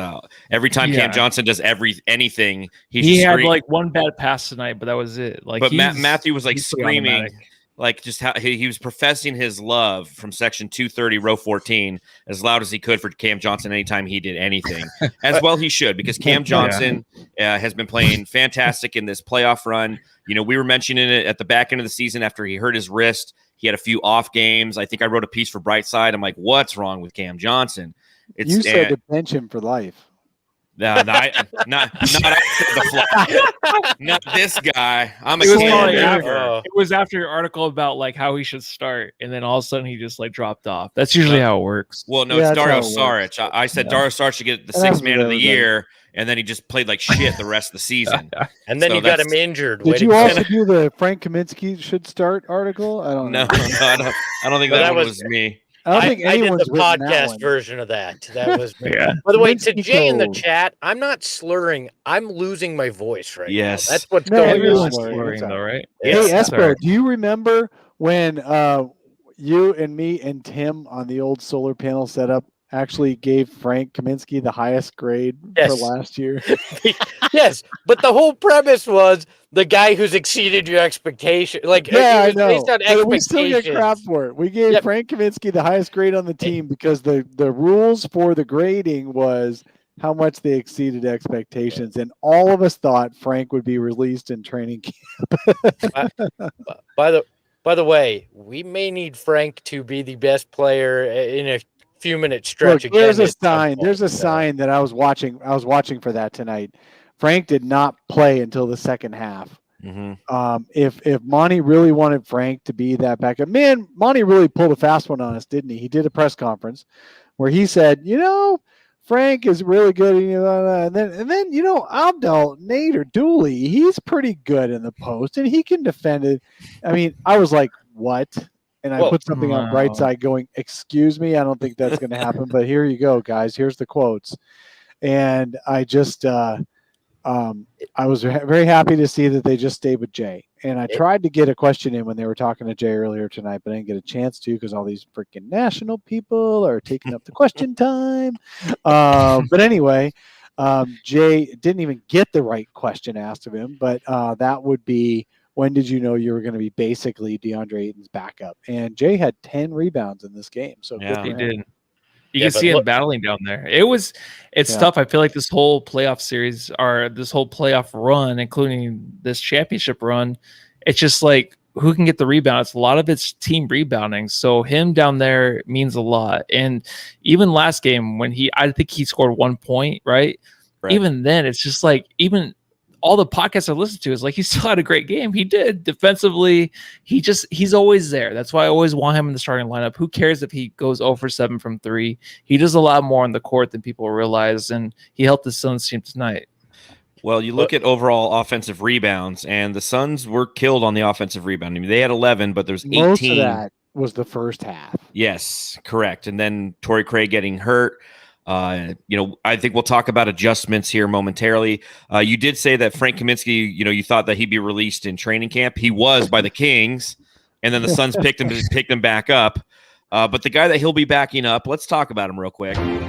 every time Cam Johnson does anything, he had like one bad pass tonight, but that was it. Like, but Matthew was like screaming, like just how he was professing his love from section 230, row 14, as loud as he could for Cam Johnson anytime he did anything. As well he should, because Cam Johnson has been playing fantastic in this playoff run. We were mentioning it at the back end of the season after he hurt his wrist. He had a few off games. I think I wrote a piece for Brightside. I'm like, what's wrong with Cam Johnson? You said to bench him for life. No, not this guy. It was after your article about like how he should start, and then all of a sudden he just like dropped off. That's usually how it works. Well, no, it's Dario Saric. I said Dario Saric should get the sixth man of the year, and then he just played like shit the rest of the season. And then you got him injured. Did you also do the Frank Kaminsky should start article? I don't know. No, I don't think that was me. I did anyone's the written that podcast one. version of that. That was me. Yeah. By the way, to Kaminsky Jay in the Code. chat, I'm not slurring. I'm losing my voice right Yes. now. That's what's No, going you're on. Everyone's slurring. slurring It's though, right? Hey, Yeah. That's all Espo, right. do you remember when you and me and Tim on the old solar panel setup actually gave Frank Kaminsky the highest grade for Yes. last year? Yes, but the whole premise was the guy who's exceeded your expectation. Like Yeah, it I was know. based on But we still get crap expectations. for it. We gave Yep. Frank Kaminsky the highest grade on the team because the rules for the grading was how much they exceeded expectations. And all of us thought Frank would be released in training camp. By the way, we may need Frank to be the best player in a few minute stretch Look, again. there's a at some sign. There's a point, so. sign that I was watching for that tonight. Frank did not play until the second half. Mm-hmm. If Monty really wanted Frank to be that backup, man, Monty really pulled a fast one on us, didn't he? He did a press conference where he said, Frank is really good, and then Abdel, Nate, or Dooley, he's pretty good in the post, and he can defend it. I mean, I was like, what? And I Well, put something on Bright Side going, excuse me, I don't think that's going to happen, but here you go, guys. Here's the quotes. And I just I was very happy to see that they just stayed with Jay. And I tried to get a question in when they were talking to Jay earlier tonight, but I didn't get a chance to because all these freaking national people are taking up the question time. But anyway, Jay didn't even get the right question asked of him, but that would be, when did you know you were going to be basically DeAndre Ayton's backup? And Jay had 10 rebounds in this game. So Yeah, good for He him. did. You can see him battling down there. It's Yeah. tough. I feel like this whole playoff series or this whole playoff run, including this championship run, it's just like who can get the rebounds. A lot of it's team rebounding. So him down there means a lot. And even last game when I think he scored 1 point, right? Even then, it's just like even all the podcasts I listened to is like he still had a great game. He did defensively. He's always there. That's why I always want him in the starting lineup. Who cares if he goes 0 for 7 from 3? He does a lot more on the court than people realize, and he helped the Suns team tonight. Well, you look at overall offensive rebounds, and the Suns were killed on the offensive rebound. I mean, they had 11, but there's 18. Most of that was the first half. Yes, correct. And then Torrey Craig getting hurt. I think we'll talk about adjustments here momentarily. You did say that Frank Kaminsky, you thought that he'd be released in training camp. He was by the Kings, and then the Suns picked him back up. But the guy that he'll be backing up, let's talk about him real quick. Ayton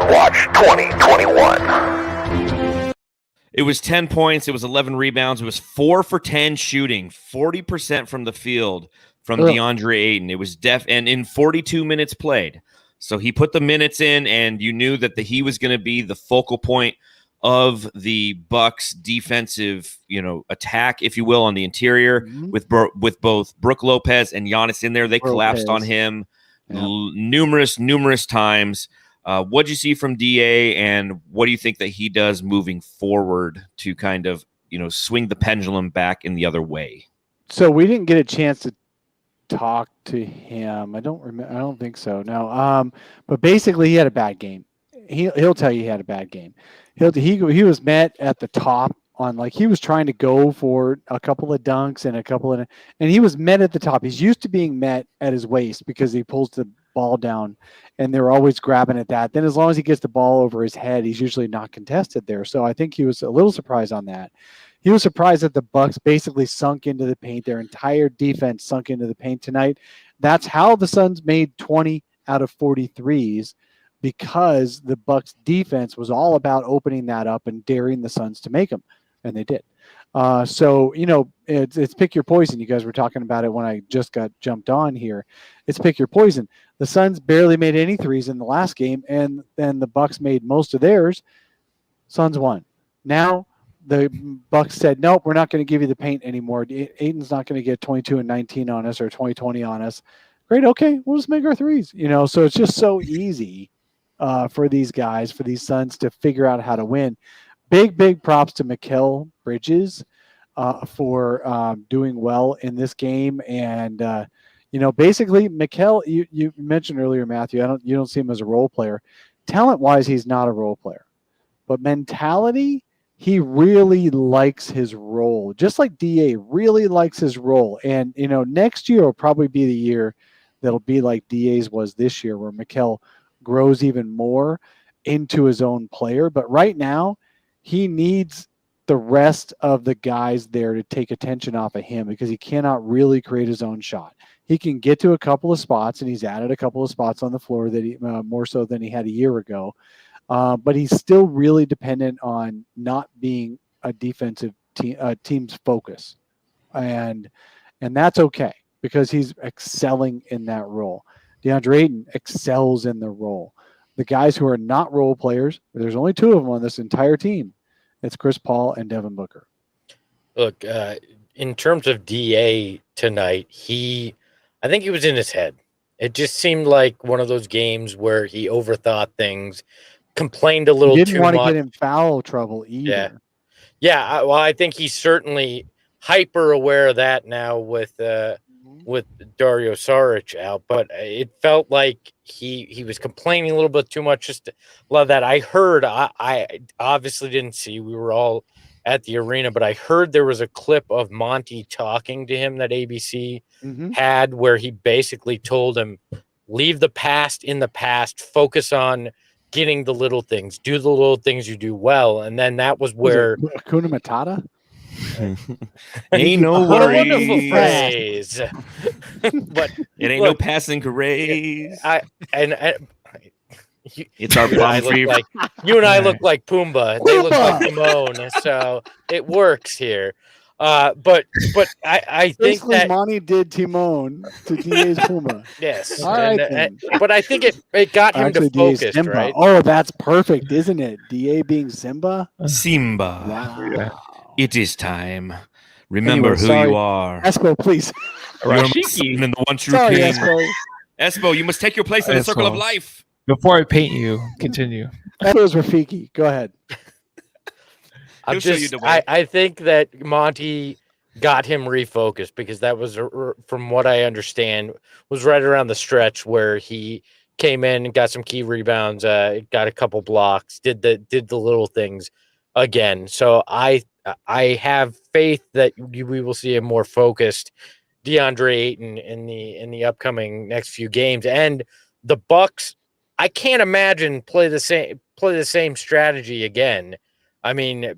Watch 2021. It was 10 points. It was 11 rebounds. It was 4 for 10 shooting, 40% from the field from Deandre Ayton. It was and in 42 minutes played. So he put the minutes in, and you knew that he was going to be the focal point of the Bucks' defensive, attack, if you will, on the interior with both Brook Lopez and Giannis in there. They collapsed on him numerous times. What'd you see from DA, and what do you think that he does moving forward to kind of, swing the pendulum back in the other way? So we didn't get a chance to talk to him. I don't remember. I don't think so. No. But basically, he had a bad game. He'll tell you he had a bad game. He was met at the top on, like, he was trying to go for a couple of dunks and and he was met at the top. He's used to being met at his waist because he pulls the ball down, and they're always grabbing at that. Then as long as he gets the ball over his head, he's usually not contested there. So I think he was a little surprised on that. He was surprised that the Bucks basically sunk into the paint. Their entire defense sunk into the paint tonight. That's how the Suns made 20 out of 43s, because the Bucks defense was all about opening that up and daring the Suns to make them, and they did. So it's pick your poison. You guys were talking about it when I just got jumped on here. It's pick your poison. The Suns barely made any threes in the last game, and then the Bucks made most of theirs. Suns won. Now the Bucks said, nope, we're not going to give you the paint anymore. Ayton's not going to get 22 and 19 on us or 20 on us. Great. Okay. We'll just make our threes, so it's just so easy for these guys, for these Suns to figure out how to win. Big props to Mikal Bridges for doing well in this game. And, basically Mikal, you mentioned earlier, Matthew, you don't see him as a role player. Talent wise, he's not a role player, but mentality, he really likes his role, just like DA really likes his role. And, next year will probably be the year that'll be like DA's was this year, where Mikal grows even more into his own player. But right now, he needs the rest of the guys there to take attention off of him, because he cannot really create his own shot. He can get to a couple of spots, and he's added a couple of spots on the floor that he more so than he had a year ago. But he's still really dependent on not being a defensive team's focus, and that's okay, because he's excelling in that role. Deandre Ayton excels in the role. The guys who are not role players, there's only two of them on this entire team. It's Chris Paul and Devin Booker. Look, in terms of DA tonight, I think he was in his head. It just seemed like one of those games where he overthought things, complained a little too much. Didn't want to get in foul trouble either. Yeah. Well, I think he's certainly hyper aware of that now with Dario Saric out, but it felt like he was complaining a little bit too much. Just love that. I heard, I obviously didn't see, we were all at the arena, but I heard there was a clip of Monty talking to him that ABC had, where he basically told him, leave the past in the past, focus on getting the little things, do the little things you do well. And then that was where Hakuna Matata. Ain't no wonderful worries. phrase. But It ain't no passing craze. It's our bomb for you. You and I look like Pumbaa. They look like Timon, so it works here. But I think Basically, that Monty did Timon to DA's Pumbaa. yes, All right, but I think it got him Actually, to DA's focus, Simba. right? Oh, that's perfect, isn't it? DA being Simba. Simba. Wow. It is time. Remember Anyway, who sorry. you are. Espo, please. You're my son and the one true Sorry, king. Espo. Espo, you must take your place in the circle of Espo. life. Before I paint you, continue. Espo's Rafiki. Go ahead. I'm He'll show you just, the way. I think that Monty got him refocused, because that was, from what I understand, was right around the stretch where he came in and got some key rebounds, got a couple blocks, did the little things again. So I have faith that we will see a more focused DeAndre Ayton in the upcoming next few games. And the Bucks, I can't imagine play the same strategy again. I mean,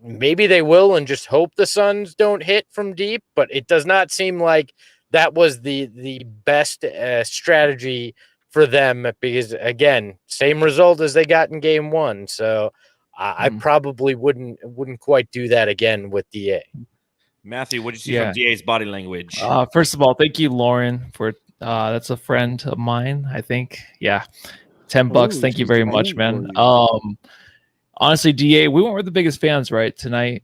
maybe they will, and just hope the Suns don't hit from deep, but it does not seem like that was the best strategy for them, because again, same result as they got in game one. So I probably wouldn't quite do that again with DA. Matthew, what did you see from DA's body language? First of all, thank you, Lauren, for that's a friend of mine, I think. Yeah. $10. Thank you very much, man. Honestly, DA, we weren't the biggest fans, right, tonight,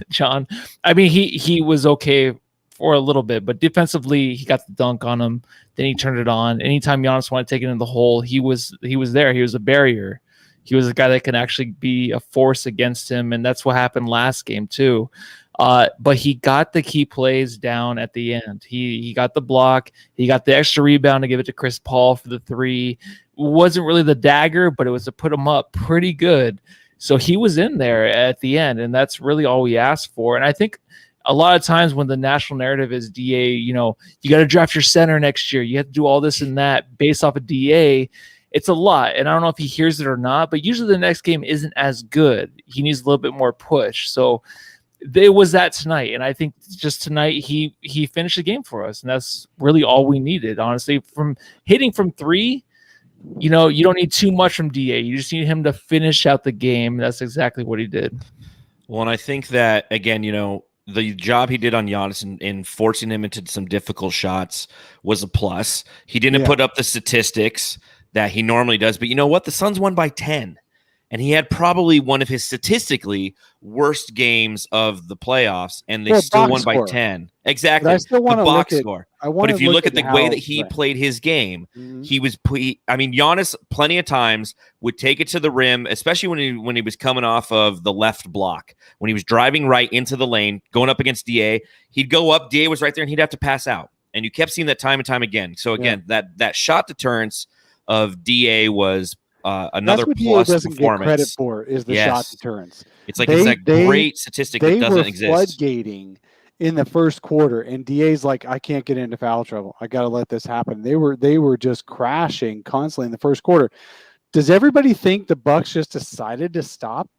John. I mean, he was okay for a little bit, but defensively, he got the dunk on him. Then he turned it on. Anytime Giannis wanted to take it in the hole, he was there. He was a barrier. He was a guy that can actually be a force against him, and that's what happened last game too. But he got the key plays down at the end. He got the block. He got the extra rebound to give it to Chris Paul for the three. It wasn't really the dagger, but it was to put him up pretty good. So he was in there at the end, and that's really all we asked for. And I think a lot of times when the national narrative is DA, you got to draft your center next year. You have to do all this and that based off of DA. It's a lot, and I don't know if he hears it or not, but usually the next game isn't as good. He needs a little bit more push. So it was that tonight, and I think just tonight he finished the game for us, and that's really all we needed, honestly. From hitting from three, you don't need too much from DA. You just need him to finish out the game. That's exactly what he did. Well, and I think that, again, the job he did on Giannis in forcing him into some difficult shots was a plus. He didn't put up the statistics that he normally does, but you know what? The Suns won by 10. And he had probably one of his statistically worst games of the playoffs, and they still won by 10. Exactly. But I still want the to box look at, score. I But if you look at the way that how- he played his game, Mhm. Giannis plenty of times would take it to the rim, especially when he was coming off of the left block. When he was driving right into the lane, going up against DA, he'd go up, DA was right there, and he'd have to pass out. And you kept seeing that time and time again. So again, that shot deterrence of DA was another That's what plus DA doesn't performance. get credit for, is the shot deterrence. It's like it's that They- great statistic They that doesn't were exist. floodgating in the first quarter, and DA's like, I can't get into foul trouble. I got to let this happen. They were just crashing constantly in the first quarter. Does everybody think the Bucks just decided to stop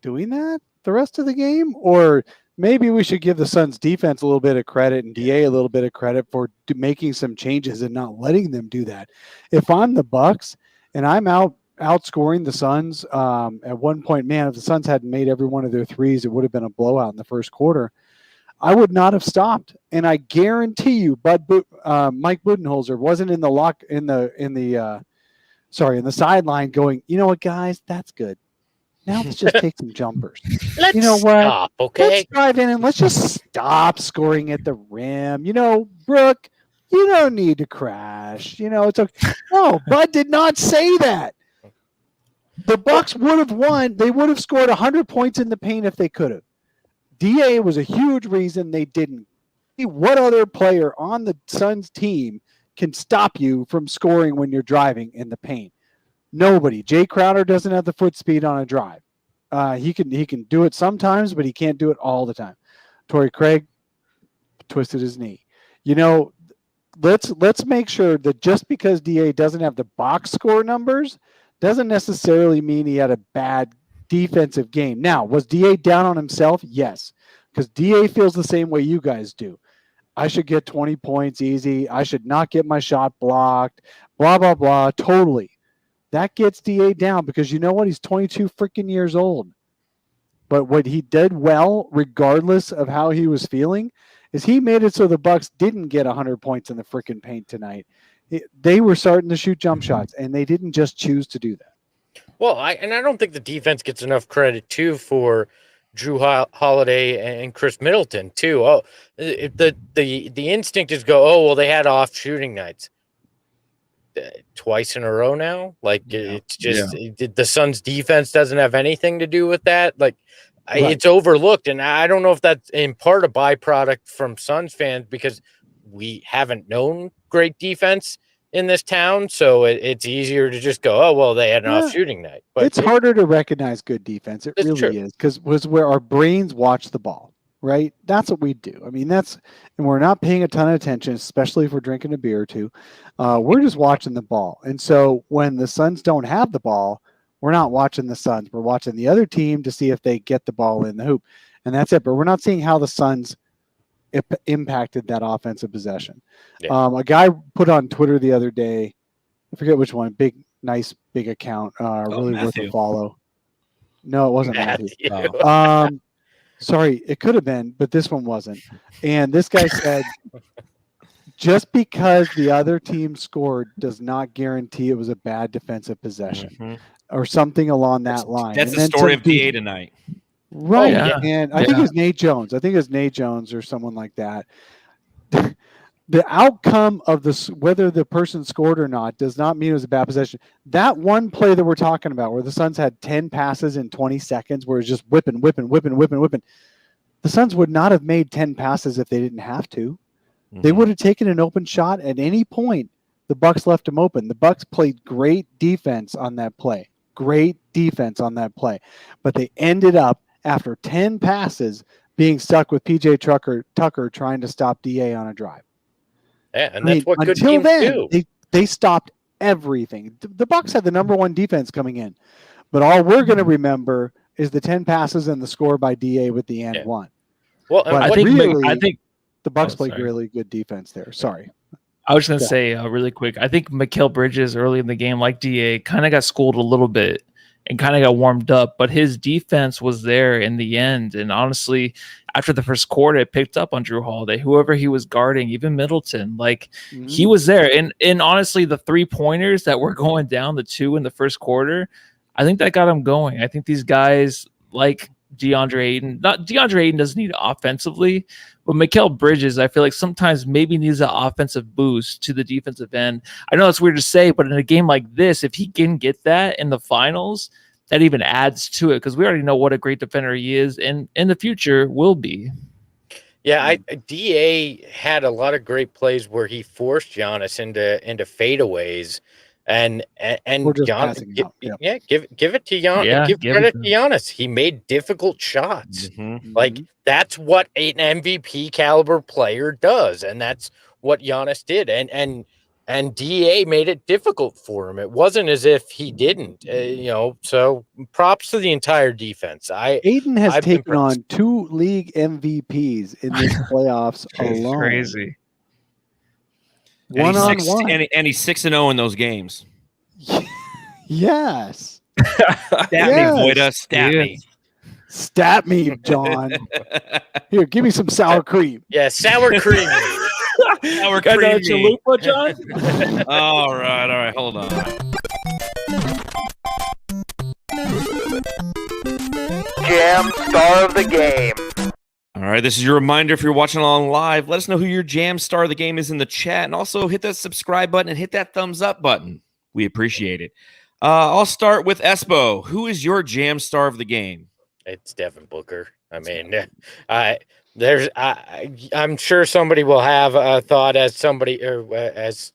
doing that the rest of the game? Or maybe we should give the Suns defense a little bit of credit and DA a little bit of credit for making some changes and not letting them do that. If I'm the Bucks and I'm outscoring the Suns at one point, man, if the Suns hadn't made every one of their threes, it would have been a blowout in the first quarter. I would not have stopped, and I guarantee you, Mike Budenholzer wasn't in the sideline going, you know what, guys, that's good. Now let's just take some jumpers. Let's you know what? stop, okay? Let's drive in and let's just stop scoring at the rim. Brooke, you don't need to crash. It's okay. No, Bud did not say that. The Bucks would have won. They would have scored 100 points in the paint if they could have. DA was a huge reason they didn't. What other player on the Suns team can stop you from scoring when you're driving in the paint? Nobody. Jae Crowder doesn't have the foot speed on a drive. He can do it sometimes, but he can't do it all the time. Torrey Craig twisted his knee. Let's make sure that just because DA doesn't have the box score numbers doesn't necessarily mean he had a bad defensive game. Now, was DA down on himself? Yes, because DA feels the same way you guys do. I should get 20 points easy. I should not get my shot blocked, blah, blah, blah. Totally. That gets DA down because you know what? He's 22 freaking years old. But what he did well, regardless of how he was feeling, is he made it so the Bucks didn't get 100 points in the freaking paint tonight. They were starting to shoot jump shots, and they didn't just choose to do that. Well, I don't think the defense gets enough credit too for Drew Holiday and Chris Middleton too. Oh, the instinct is go, oh well, they had off shooting nights twice in a row now. Like it's just the Suns defense doesn't have anything to do with that. Like it's overlooked, and I don't know if that's in part a byproduct from Suns fans because we haven't known great defense in this town, so it's easier to just go, oh well, they had an off shooting night. But it's harder to recognize good defense. It really is, because was where our brains watch the ball, right? That's what we do. I mean, and we're not paying a ton of attention, especially if we're drinking a beer or two. We're just watching the ball, and so when the Suns don't have the ball, we're not watching the Suns. We're watching the other team to see if they get the ball in the hoop, and that's it. But we're not seeing how the Suns impacted that offensive possession. A guy put on Twitter the other day, I forget which one, big account, really worth a follow. No, it wasn't Matthew. Sorry, it could have been, but this one wasn't. And this guy said, just because the other team scored does not guarantee it was a bad defensive possession or something along that line. That's the story of DA tonight. Right. And I think it was Nate Jones. Or someone like that. The outcome of whether the person scored or not does not mean it was a bad possession. That one play that we're talking about where the Suns had 10 passes in 20 seconds where it's just whipping. The Suns would not have made 10 passes if they didn't have to. They would have taken an open shot at any point. The Bucks left them open. The Bucks played great defense on that play. But they ended up, after 10 passes, being stuck with PJ Tucker trying to stop DA on a drive. Yeah, and that's what good teams do. They stopped everything. The Bucks had the number one defense coming in, but all we're going to remember is the 10 passes and the score by DA with the and one. Well, I think the Bucks played really good defense there. Sorry. I was going to say really quick. I think Mikal Bridges early in the game, like DA, kind of got schooled a little bit and kind of got warmed up, but his defense was there in the end. And honestly, after the first quarter, it picked up on Drew Holiday, whoever he was guarding, even Middleton, he was there. And honestly, the 3-pointers that were going down, the 2 in the first quarter, I think that got him going. I think these guys like DeAndre Ayton, DeAndre Ayton doesn't need it offensively, but Mikal Bridges, I feel like sometimes maybe needs an offensive boost to the defensive end. I know it's weird to say, but in a game like this, if he can get that in the finals, that even adds to it because we already know what a great defender he is and in the future will be. Yeah, DA had a lot of great plays where he forced Giannis into fadeaways And We're just Gian- passing gi- out. Yep. yeah, give it to Giannis. Yeah, give give credit it to to Giannis. He made difficult shots. Mhm. Like Mhm. that's what an MVP caliber player does, and that's what Giannis did. And DA made it difficult for him. It wasn't as if he didn't, So props to the entire defense. Ayton has I'm taken impressed. on 2 league MVPs in this playoffs It's alone. crazy. And he's One on 6 one. and he's 6-0 in those games. Yes. Stat Yes. me, Voida. Stat me. Stat me, John. Here, give me some sour cream. Yeah, sour cream. Sour Got that creamy. chalupa, John? All right. Hold on. Jam star of the game. All right, this is your reminder if you're watching along live, let us know who your jam star of the game is in the chat, and also hit that subscribe button and hit that thumbs up button. We appreciate it. I'll start with Espo. Who is your jam star of the game? It's Devin Booker. I mean, I'm sure somebody will have a thought as somebody else.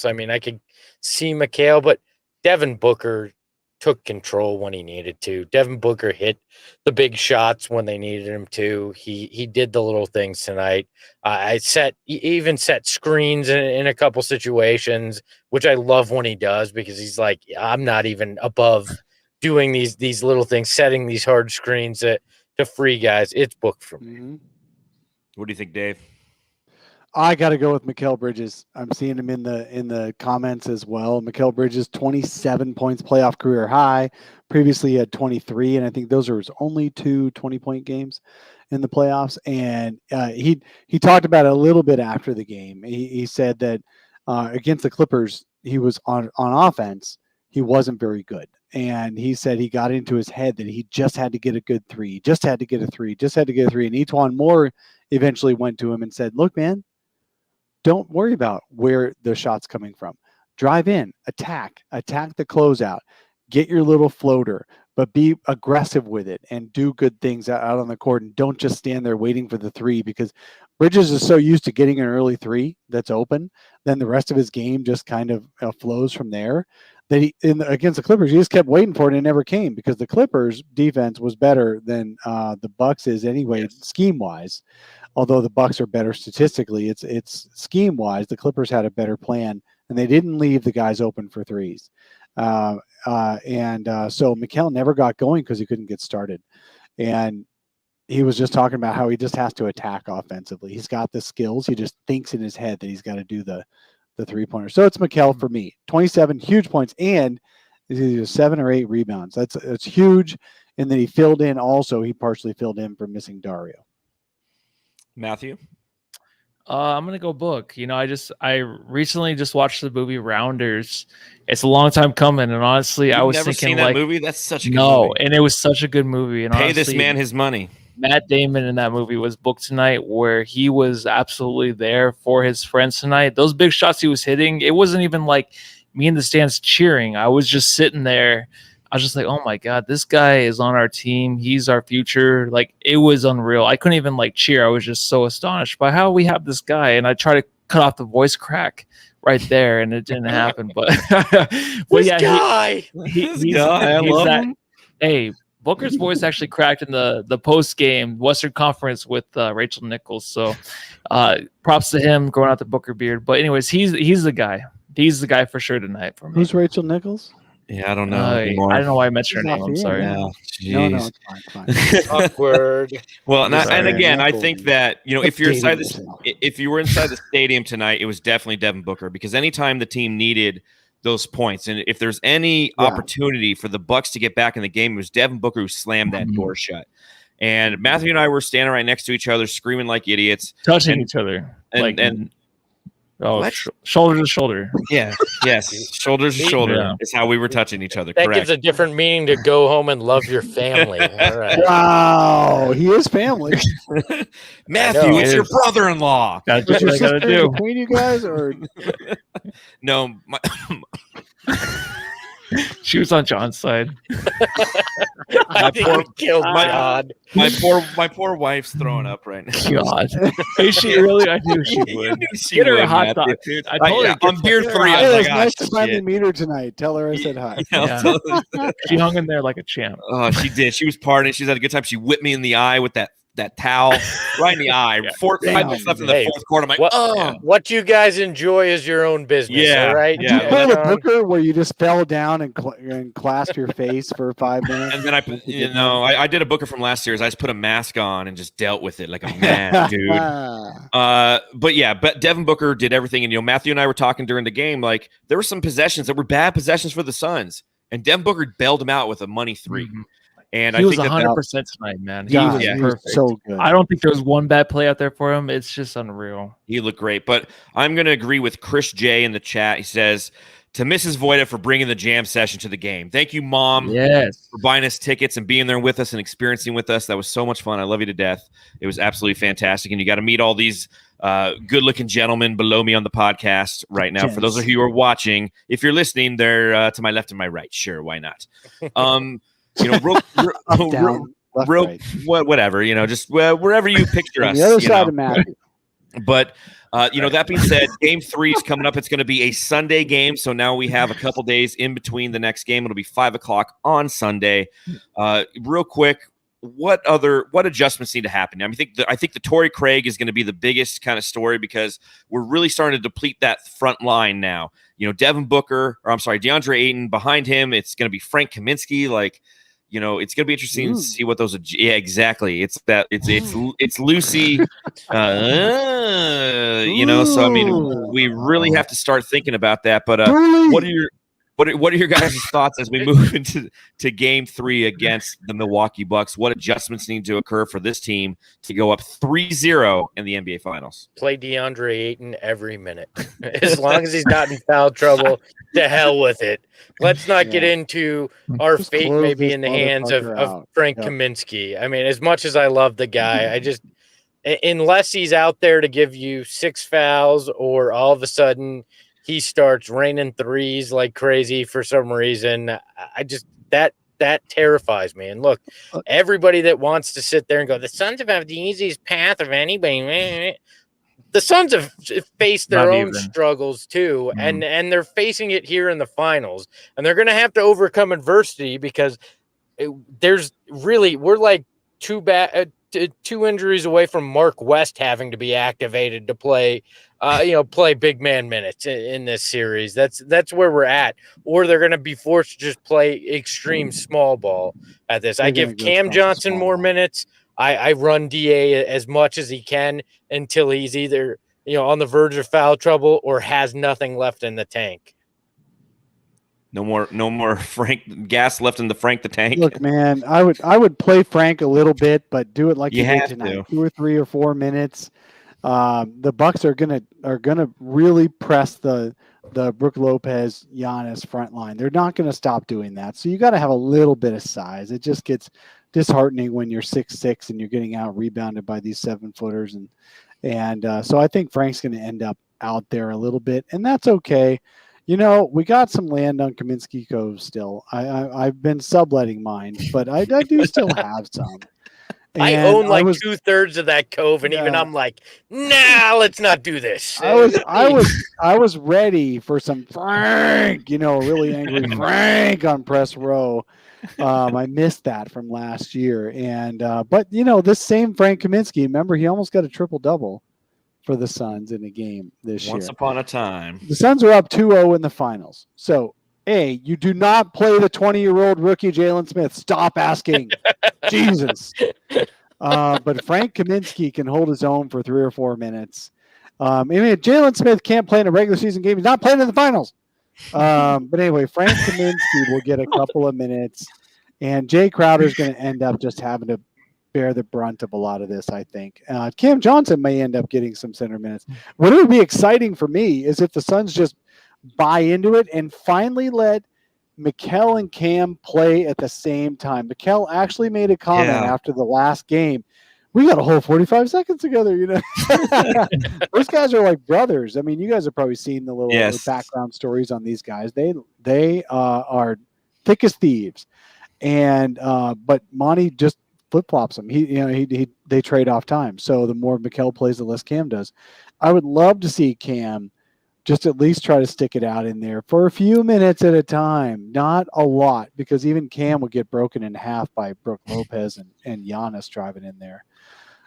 I mean, I could see Mikal, but Devin Booker took control when he needed to. Devin Booker hit the big shots when they needed him to. He did the little things tonight. Even set screens in a couple situations, which I love when he does, because he's like, I'm not even above doing these little things, setting these hard screens to free guys. It's booked for me. Mm-hmm. What do you think, Dave? I got to go with Mikal Bridges. I'm seeing him in the comments as well. Mikal Bridges, 27 points, playoff career high. Previously, he had 23, and I think those are his only 2 20-point games in the playoffs. And he talked about it a little bit after the game. He said that against the Clippers, he was on offense. He wasn't very good. And he said he got into his head that he just had to get a good 3, just had to get a 3, just had to get a 3. And Etuan Moore eventually went to him and said, look, man, don't worry about where the shot's coming from. Drive in, attack the closeout, get your little floater, but be aggressive with it and do good things out on the court, and don't just stand there waiting for the 3, because Bridges is so used to getting an early 3 that's open, then the rest of his game just kind of flows from there. That against the Clippers, he just kept waiting for it and it never came, because the Clippers defense was better than the Bucks is anyway, scheme wise. Although the Bucks are better statistically, it's scheme wise. The Clippers had a better plan, and they didn't leave the guys open for 3s. So Mikal never got going because he couldn't get started. And he was just talking about how he just has to attack offensively. He's got the skills. He just thinks in his head that he's got to do the 3-pointer. So it's Mikal for me. 27 huge points, and either 7 or 8 rebounds. That's huge. And then he filled in also. He partially filled in for missing Dario. Matthew? I'm gonna go Book. I recently just watched the movie Rounders. It's a long time coming, and honestly, I was never thinking seen that movie. That's such a good movie. and it was such a good movie. And Pay honestly, this man his money. Matt Damon in that movie was booked tonight, where he was absolutely there for his friends tonight. Those big shots he was hitting, it wasn't even like me in the stands cheering. I was just sitting there. I was just like, oh my God, this guy is on our team. He's our future. Like, it was unreal. I couldn't even cheer. I was just so astonished by how we have this guy. And I tried to cut off the voice crack right there, and it didn't happen. But, Guy. I love him. Hey, Booker's voice actually cracked in the post game Western Conference with Rachel Nichols. So props to him going out the Booker beard. But anyways, he's the guy. He's the guy for sure tonight for me. Who's Rachel Nichols? Yeah, I don't know anymore. I don't know why I mentioned her name. I'm sorry. No, it's fine. Awkward. Well, and Sorry. again, I think that if you're inside Dating yourself. if you were inside the stadium tonight, it was definitely Devin Booker, because anytime the team needed those points, and if there's any opportunity for the Bucks to get back in the game, it was Devin Booker who slammed that door shut. And Matthew and I were standing right next to each other, screaming like idiots, Touching each other, shoulder to shoulder. Yeah, yes, shoulder to shoulder is how we were touching each other. That Correct. gives a different meaning to go home and love your family. All right. Wow, he is family. Matthew, it's your brother-in-law. Gotta do Is your what I gotta sister do. between you guys, or No, She was on John's side. I think we killed John. My poor wife's throwing up right now. God. Is she really? I knew she would. She Get her would, a hot Matthew. dog, dude. I told her. On beer 3, I Hey, was it's like, nice to shit. finally meet her tonight. Tell her I said hi. Yeah. She hung in there like a champ. Oh, she did. She was partying. She's had a good time. She whipped me in the eye with that towel, right in the eye. 5 minutes left in the fourth quarter. I'm like, what you guys enjoy is your own business. Yeah, All right. Did you pull the Booker where you just fell down and clasped your face for 5 minutes? And then I did a Booker from last year's. I just put a mask on and just dealt with it like a man, dude. But Devin Booker did everything. And Matthew and I were talking during the game. Like there were some possessions that were bad possessions for the Suns, and Devin Booker bailed them out with a money 3. Mm-hmm. And he I was think 100% tonight, man. He God, was he perfect. was so good. I don't think there was one bad play out there for him. It's just unreal. He looked great. But I'm going to agree with Chris J in the chat. He says, to Mrs. Voida for bringing the jam session to the game. Thank you, Mom, for buying us tickets and being there with us and experiencing with us. That was so much fun. I love you to death. It was absolutely fantastic. And you got to meet all these good-looking gentlemen below me on the podcast right now. For those of you who are watching, if you're listening, they're to my left and my right. Sure, why not? Whatever, just wherever you picture us. The other side of Matthew. But that being said, game 3 is coming up. It's going to be a Sunday game, so now we have a couple days in between the next game. It'll be 5:00 on Sunday. Real quick, what adjustments need to happen? I think the Torrey Craig is going to be the biggest kind of story because we're really starting to deplete that front line now. DeAndre Ayton behind him. It's going to be Frank Kaminsky. It's going to be interesting to see what those. Yeah, exactly. It's Lucy. So I mean, we really have to start thinking about that. But what are your guys' thoughts as we move into game 3 against the Milwaukee Bucks? What adjustments need to occur for this team to go up 3-0 in the NBA Finals? Play DeAndre Ayton every minute. As long as he's not in foul trouble, to hell with it. Let's not get into our fate maybe in the hands of Frank Kaminsky. I mean, as much as I love the guy, unless he's out there to give you 6 fouls or all of a sudden – he starts raining threes like crazy for some reason. That terrifies me. And look, everybody that wants to sit there and go, the Suns have the easiest path of anybody. The Suns have faced their own struggles too, and they're facing it here in the finals. And they're going to have to overcome adversity because we're like two injuries away from Mark West having to be activated to play big man minutes in this series. That's where we're at. Or they're going to be forced to just play extreme small ball at this. I give Cam Johnson more minutes. I run DA as much as he can until he's either on the verge of foul trouble or has nothing left in the tank. No more Frank gas left in the Frank the Tank. Look, man, I would play Frank a little bit, but do it like you did tonight. 2 or 3 or 4 minutes. The Bucks are gonna really press the Brook Lopez Giannis front line. They're not gonna stop doing that. So you got to have a little bit of size. It just gets disheartening when you're 6'6" and you're getting out rebounded by these 7-footers, and so I think Frank's gonna end up out there a little bit, and that's okay. We got some land on Kaminsky Cove still. I've been subletting mine, but I do still have some. And I own 2/3 of that cove, and even I'm like, nah, let's not do this. I was ready for some Frank, really angry Frank on press row. I missed that from last year, and but this same Frank Kaminsky, remember he almost got a triple-double for the Suns in a game this year. Once upon a time. The Suns are up 2-0 in the finals. So, you do not play the 20-year-old rookie Jalen Smith. Stop asking. Jesus. But Frank Kaminsky can hold his own for 3 or 4 minutes. Jalen Smith can't play in a regular season game. He's not playing in the finals. But anyway, Frank Kaminsky will get a couple of minutes. And Jae Crowder is going to end up just having to bear the brunt of a lot of this, I think. Cam Johnson may end up getting some center minutes. What would be exciting for me is if the Suns just buy into it and finally let Mikal and Cam play at the same time. Mikal actually made a comment after the last game. We got a whole 45 seconds together, Those guys are like brothers. I mean, you guys have probably seen the little background stories on these guys. They're thick as thieves. And but Monty just flip flops him. They trade off time. So the more Mikal plays, the less Cam does. I would love to see Cam just at least try to stick it out in there for a few minutes at a time, not a lot, because even Cam would get broken in half by Brook Lopez and Giannis driving in there.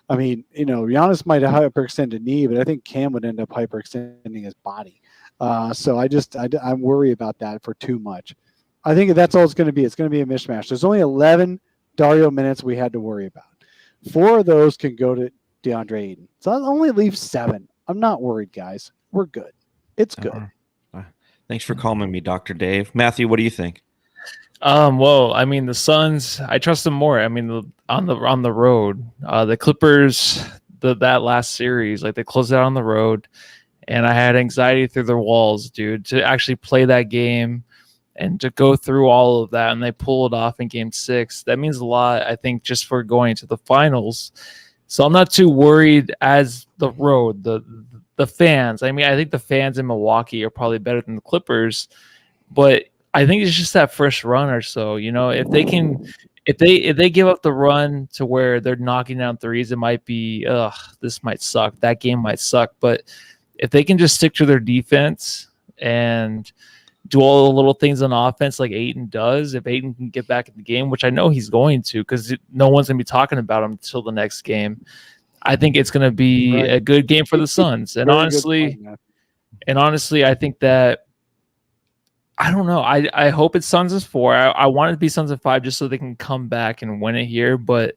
I mean, Giannis might have hyperextended knee, but I think Cam would end up hyperextending his body. So I worry about that for too much. I think that's all it's going to be. It's going to be a mishmash. There's only 11 Dario minutes we had to worry about. 4 of those can go to DeAndre Ayton. So I'll only leave 7. I'm not worried, guys. We're good. It's good. Thanks for calming me, Dr. Dave. Matthew, what do you think? Well, I mean, the Suns, I trust them more. I mean, on the road, the Clippers, that last series, like they closed out on the road, and I had anxiety through their walls, dude, to actually play that game and to go through all of that, and they pull it off in Game 6. That means a lot, I think, just for going to the finals. So I'm not too worried as the road, the fans. I mean, I think the fans in Milwaukee are probably better than the Clippers, but I think it's just that first run or so. If they give up the run to where they're knocking down threes, it might be, this might suck. That game might suck. But if they can just stick to their defense and do all the little things on offense like Ayton does, if Ayton can get back in the game, which I know he's going to, because no one's going to be talking about him until the next game, I think it's going to be a good game for the Suns. And honestly, I think that, I don't know. I hope it's Suns as 4. I want it to be Suns at 5 just so they can come back and win it here. But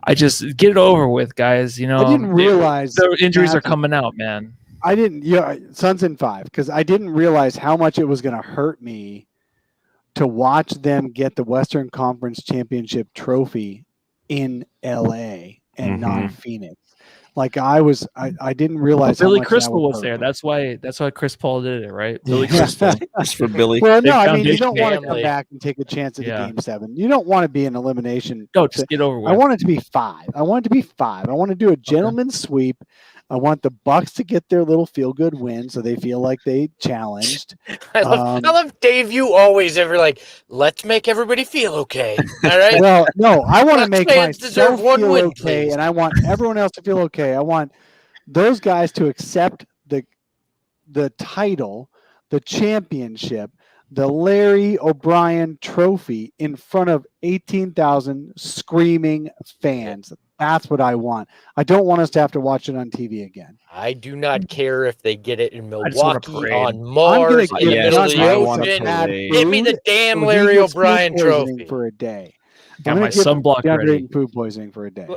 I just get it over with, guys. I didn't realize the injuries are coming out, man. I didn't. Suns in 5, because I didn't realize how much it was going to hurt me to watch them get the Western Conference Championship trophy in LA and not Phoenix. Like I didn't realize. Billy Crystal was there. That's why Chris Paul did it, right? Billy Crystal. Just for Billy. Well, no, I mean you don't want to come back and take a chance at the Game 7. You don't want to be an elimination. No, just get over with. I want it to be 5. I want to do a gentleman's sweep. I want the Bucks to get their little feel-good win, so they feel like they challenged. I love Dave. You always ever like, let's make everybody feel okay. All right. Well, no, I want to make myself one feel win, okay, please. and I want everyone else to feel okay. I want those guys to accept the title, the championship, the Larry O'Brien trophy in front of 18,000 screaming fans. That's what I want. I don't want us to have to watch it on TV again. I do not care if they get it in Milwaukee, on Mars, I'm gonna in the get middle of the Johnson ocean. Give me the damn Larry O'Brien trophy for a day. Got my sunblock ready. Food poisoning for a day.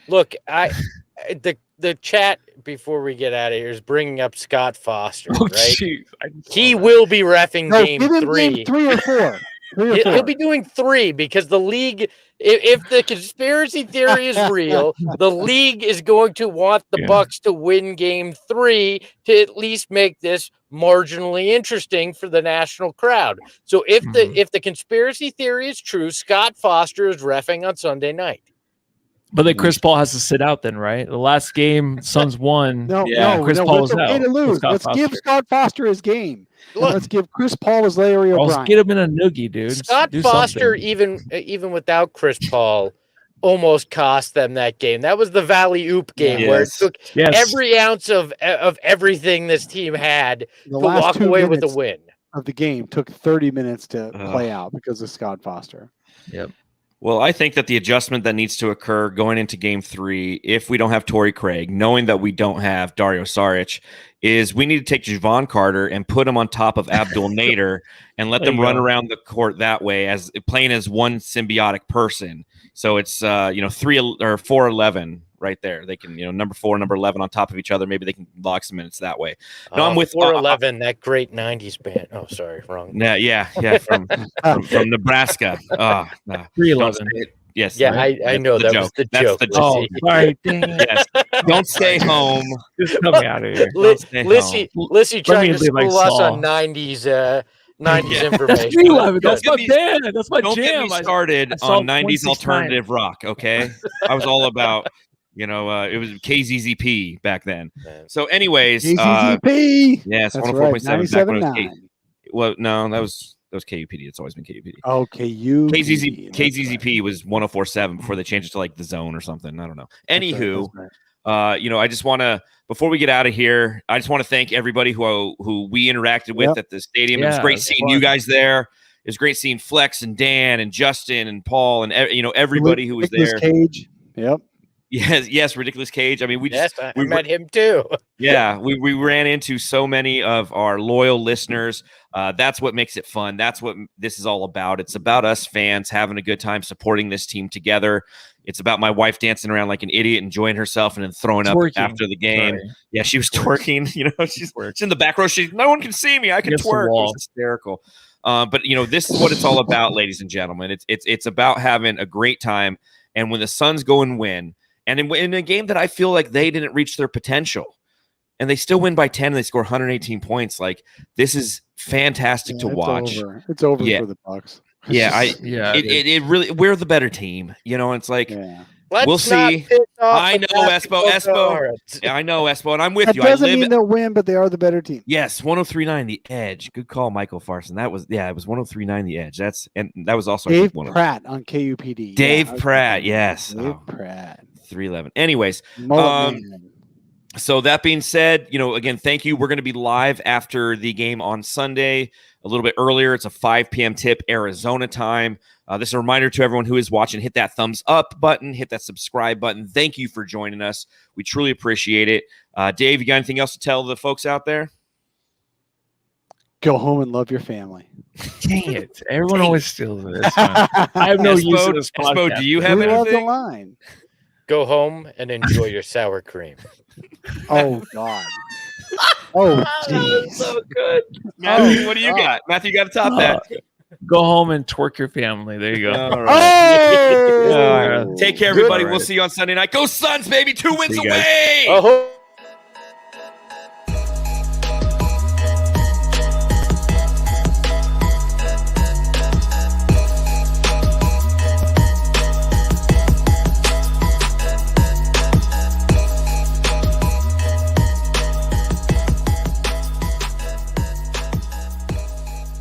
Look, the chat before we get out of here is bringing up Scott Foster, right? Geez, he will be reffing game 3. Game 3 or 4. He'll be doing 3 because the league, if the conspiracy theory is real, the league is going to want the Bucks to win game 3 to at least make this marginally interesting for the national crowd. So if the conspiracy theory is true, Scott Foster is reffing on Sunday night. But then Chris Paul has to sit out then, right? The last game, Suns won. Chris Paul was out. To lose. Let's give Scott Foster his game. Let's give Chris Paul his Larry O'Brien. Let's get him in a noogie, dude. Scott Foster, even without Chris Paul, almost cost them that game. That was the Valley Oop game where it took every ounce of everything this team had to walk away with a win. Of the game took 30 minutes to play out because of Scott Foster. Yep. Well, I think that the adjustment that needs to occur going into game 3, if we don't have Torrey Craig, knowing that we don't have Dario Saric, is we need to take Javon Carter and put him on top of Abdul Nader and let them run around the court that way, as playing as one symbiotic person. So it's 3 or 4-11 right there. They can number 4, number 11 on top of each other. Maybe they can lock some minutes that way. No, I'm with 4-11. That great '90s band. Oh, sorry, wrong. Yeah. From Nebraska. 3-11. Yes. Yeah, I know that was the joke. That's the joke. Oh, sorry. Yes. Don't stay home. Just come out of here. Lissy trying to school us on '90s. 90s information. That's my band. That's my jam. Don't get me started on 90s alternative rock, okay? I was all about, it was KZZP back then. So anyways. KZZP! Yes, that's 104.7. right, 97.9. Well, no, that was That was KUPD. It's always been KUPD. Okay, you KZZP was 104.7 before they changed it to like the zone or something. I don't know. Anywho, I just want to, before we get out of here, I just want to thank everybody who we interacted with at the stadium. It was great seeing you guys there. It was great seeing Flex and Dan and Justin and Paul and everybody who was there. Cage. Yep. Yes, Ridiculous Cage. I mean, we met him too. Yeah, we ran into so many of our loyal listeners. That's what makes it fun. That's what this is all about. It's about us fans having a good time supporting this team together. It's about my wife dancing around like an idiot, enjoying herself, and then throwing up after the game. Sorry. Yeah, she was twerking. She's in the back row. No one can see me. I can twerk. It was hysterical. But this is what it's all about, ladies and gentlemen. It's about having a great time. And when the Suns go and win, and in a game that I feel like they didn't reach their potential, and they still win by 10 and they score 118 points, like this is fantastic to watch. It's over for the Bucks. It really, we're the better team. It's like we'll see. I know Espo. I know Espo, and I'm with you. That doesn't mean they'll win, but they are the better team. Yes, 103.9 The Edge. Good call, Michael Farson. It was 103.9 The Edge. That was also Dave Pratt on KUPD. Dave Pratt, yes. Dave Pratt. 311. Anyways, so that being said, again, thank you. We're going to be live after the game on Sunday, a little bit earlier. It's a 5 p.m. tip, Arizona time. This is a reminder to everyone who is watching, hit that thumbs up button, hit that subscribe button. Thank you for joining us. We truly appreciate it. Dave, you got anything else to tell the folks out there? Go home and love your family. Dang it. Everyone always steals it. I have no use for this podcast. Do you have anything? The line. Go home and enjoy your sour cream. Oh, God. Oh, geez. So good. Matthew, what do you got? Matthew, you got to top that. Go home and twerk your family. There you go. All right. Take care, everybody. We'll see you on Sunday night. Go Suns, baby. 2 wins away.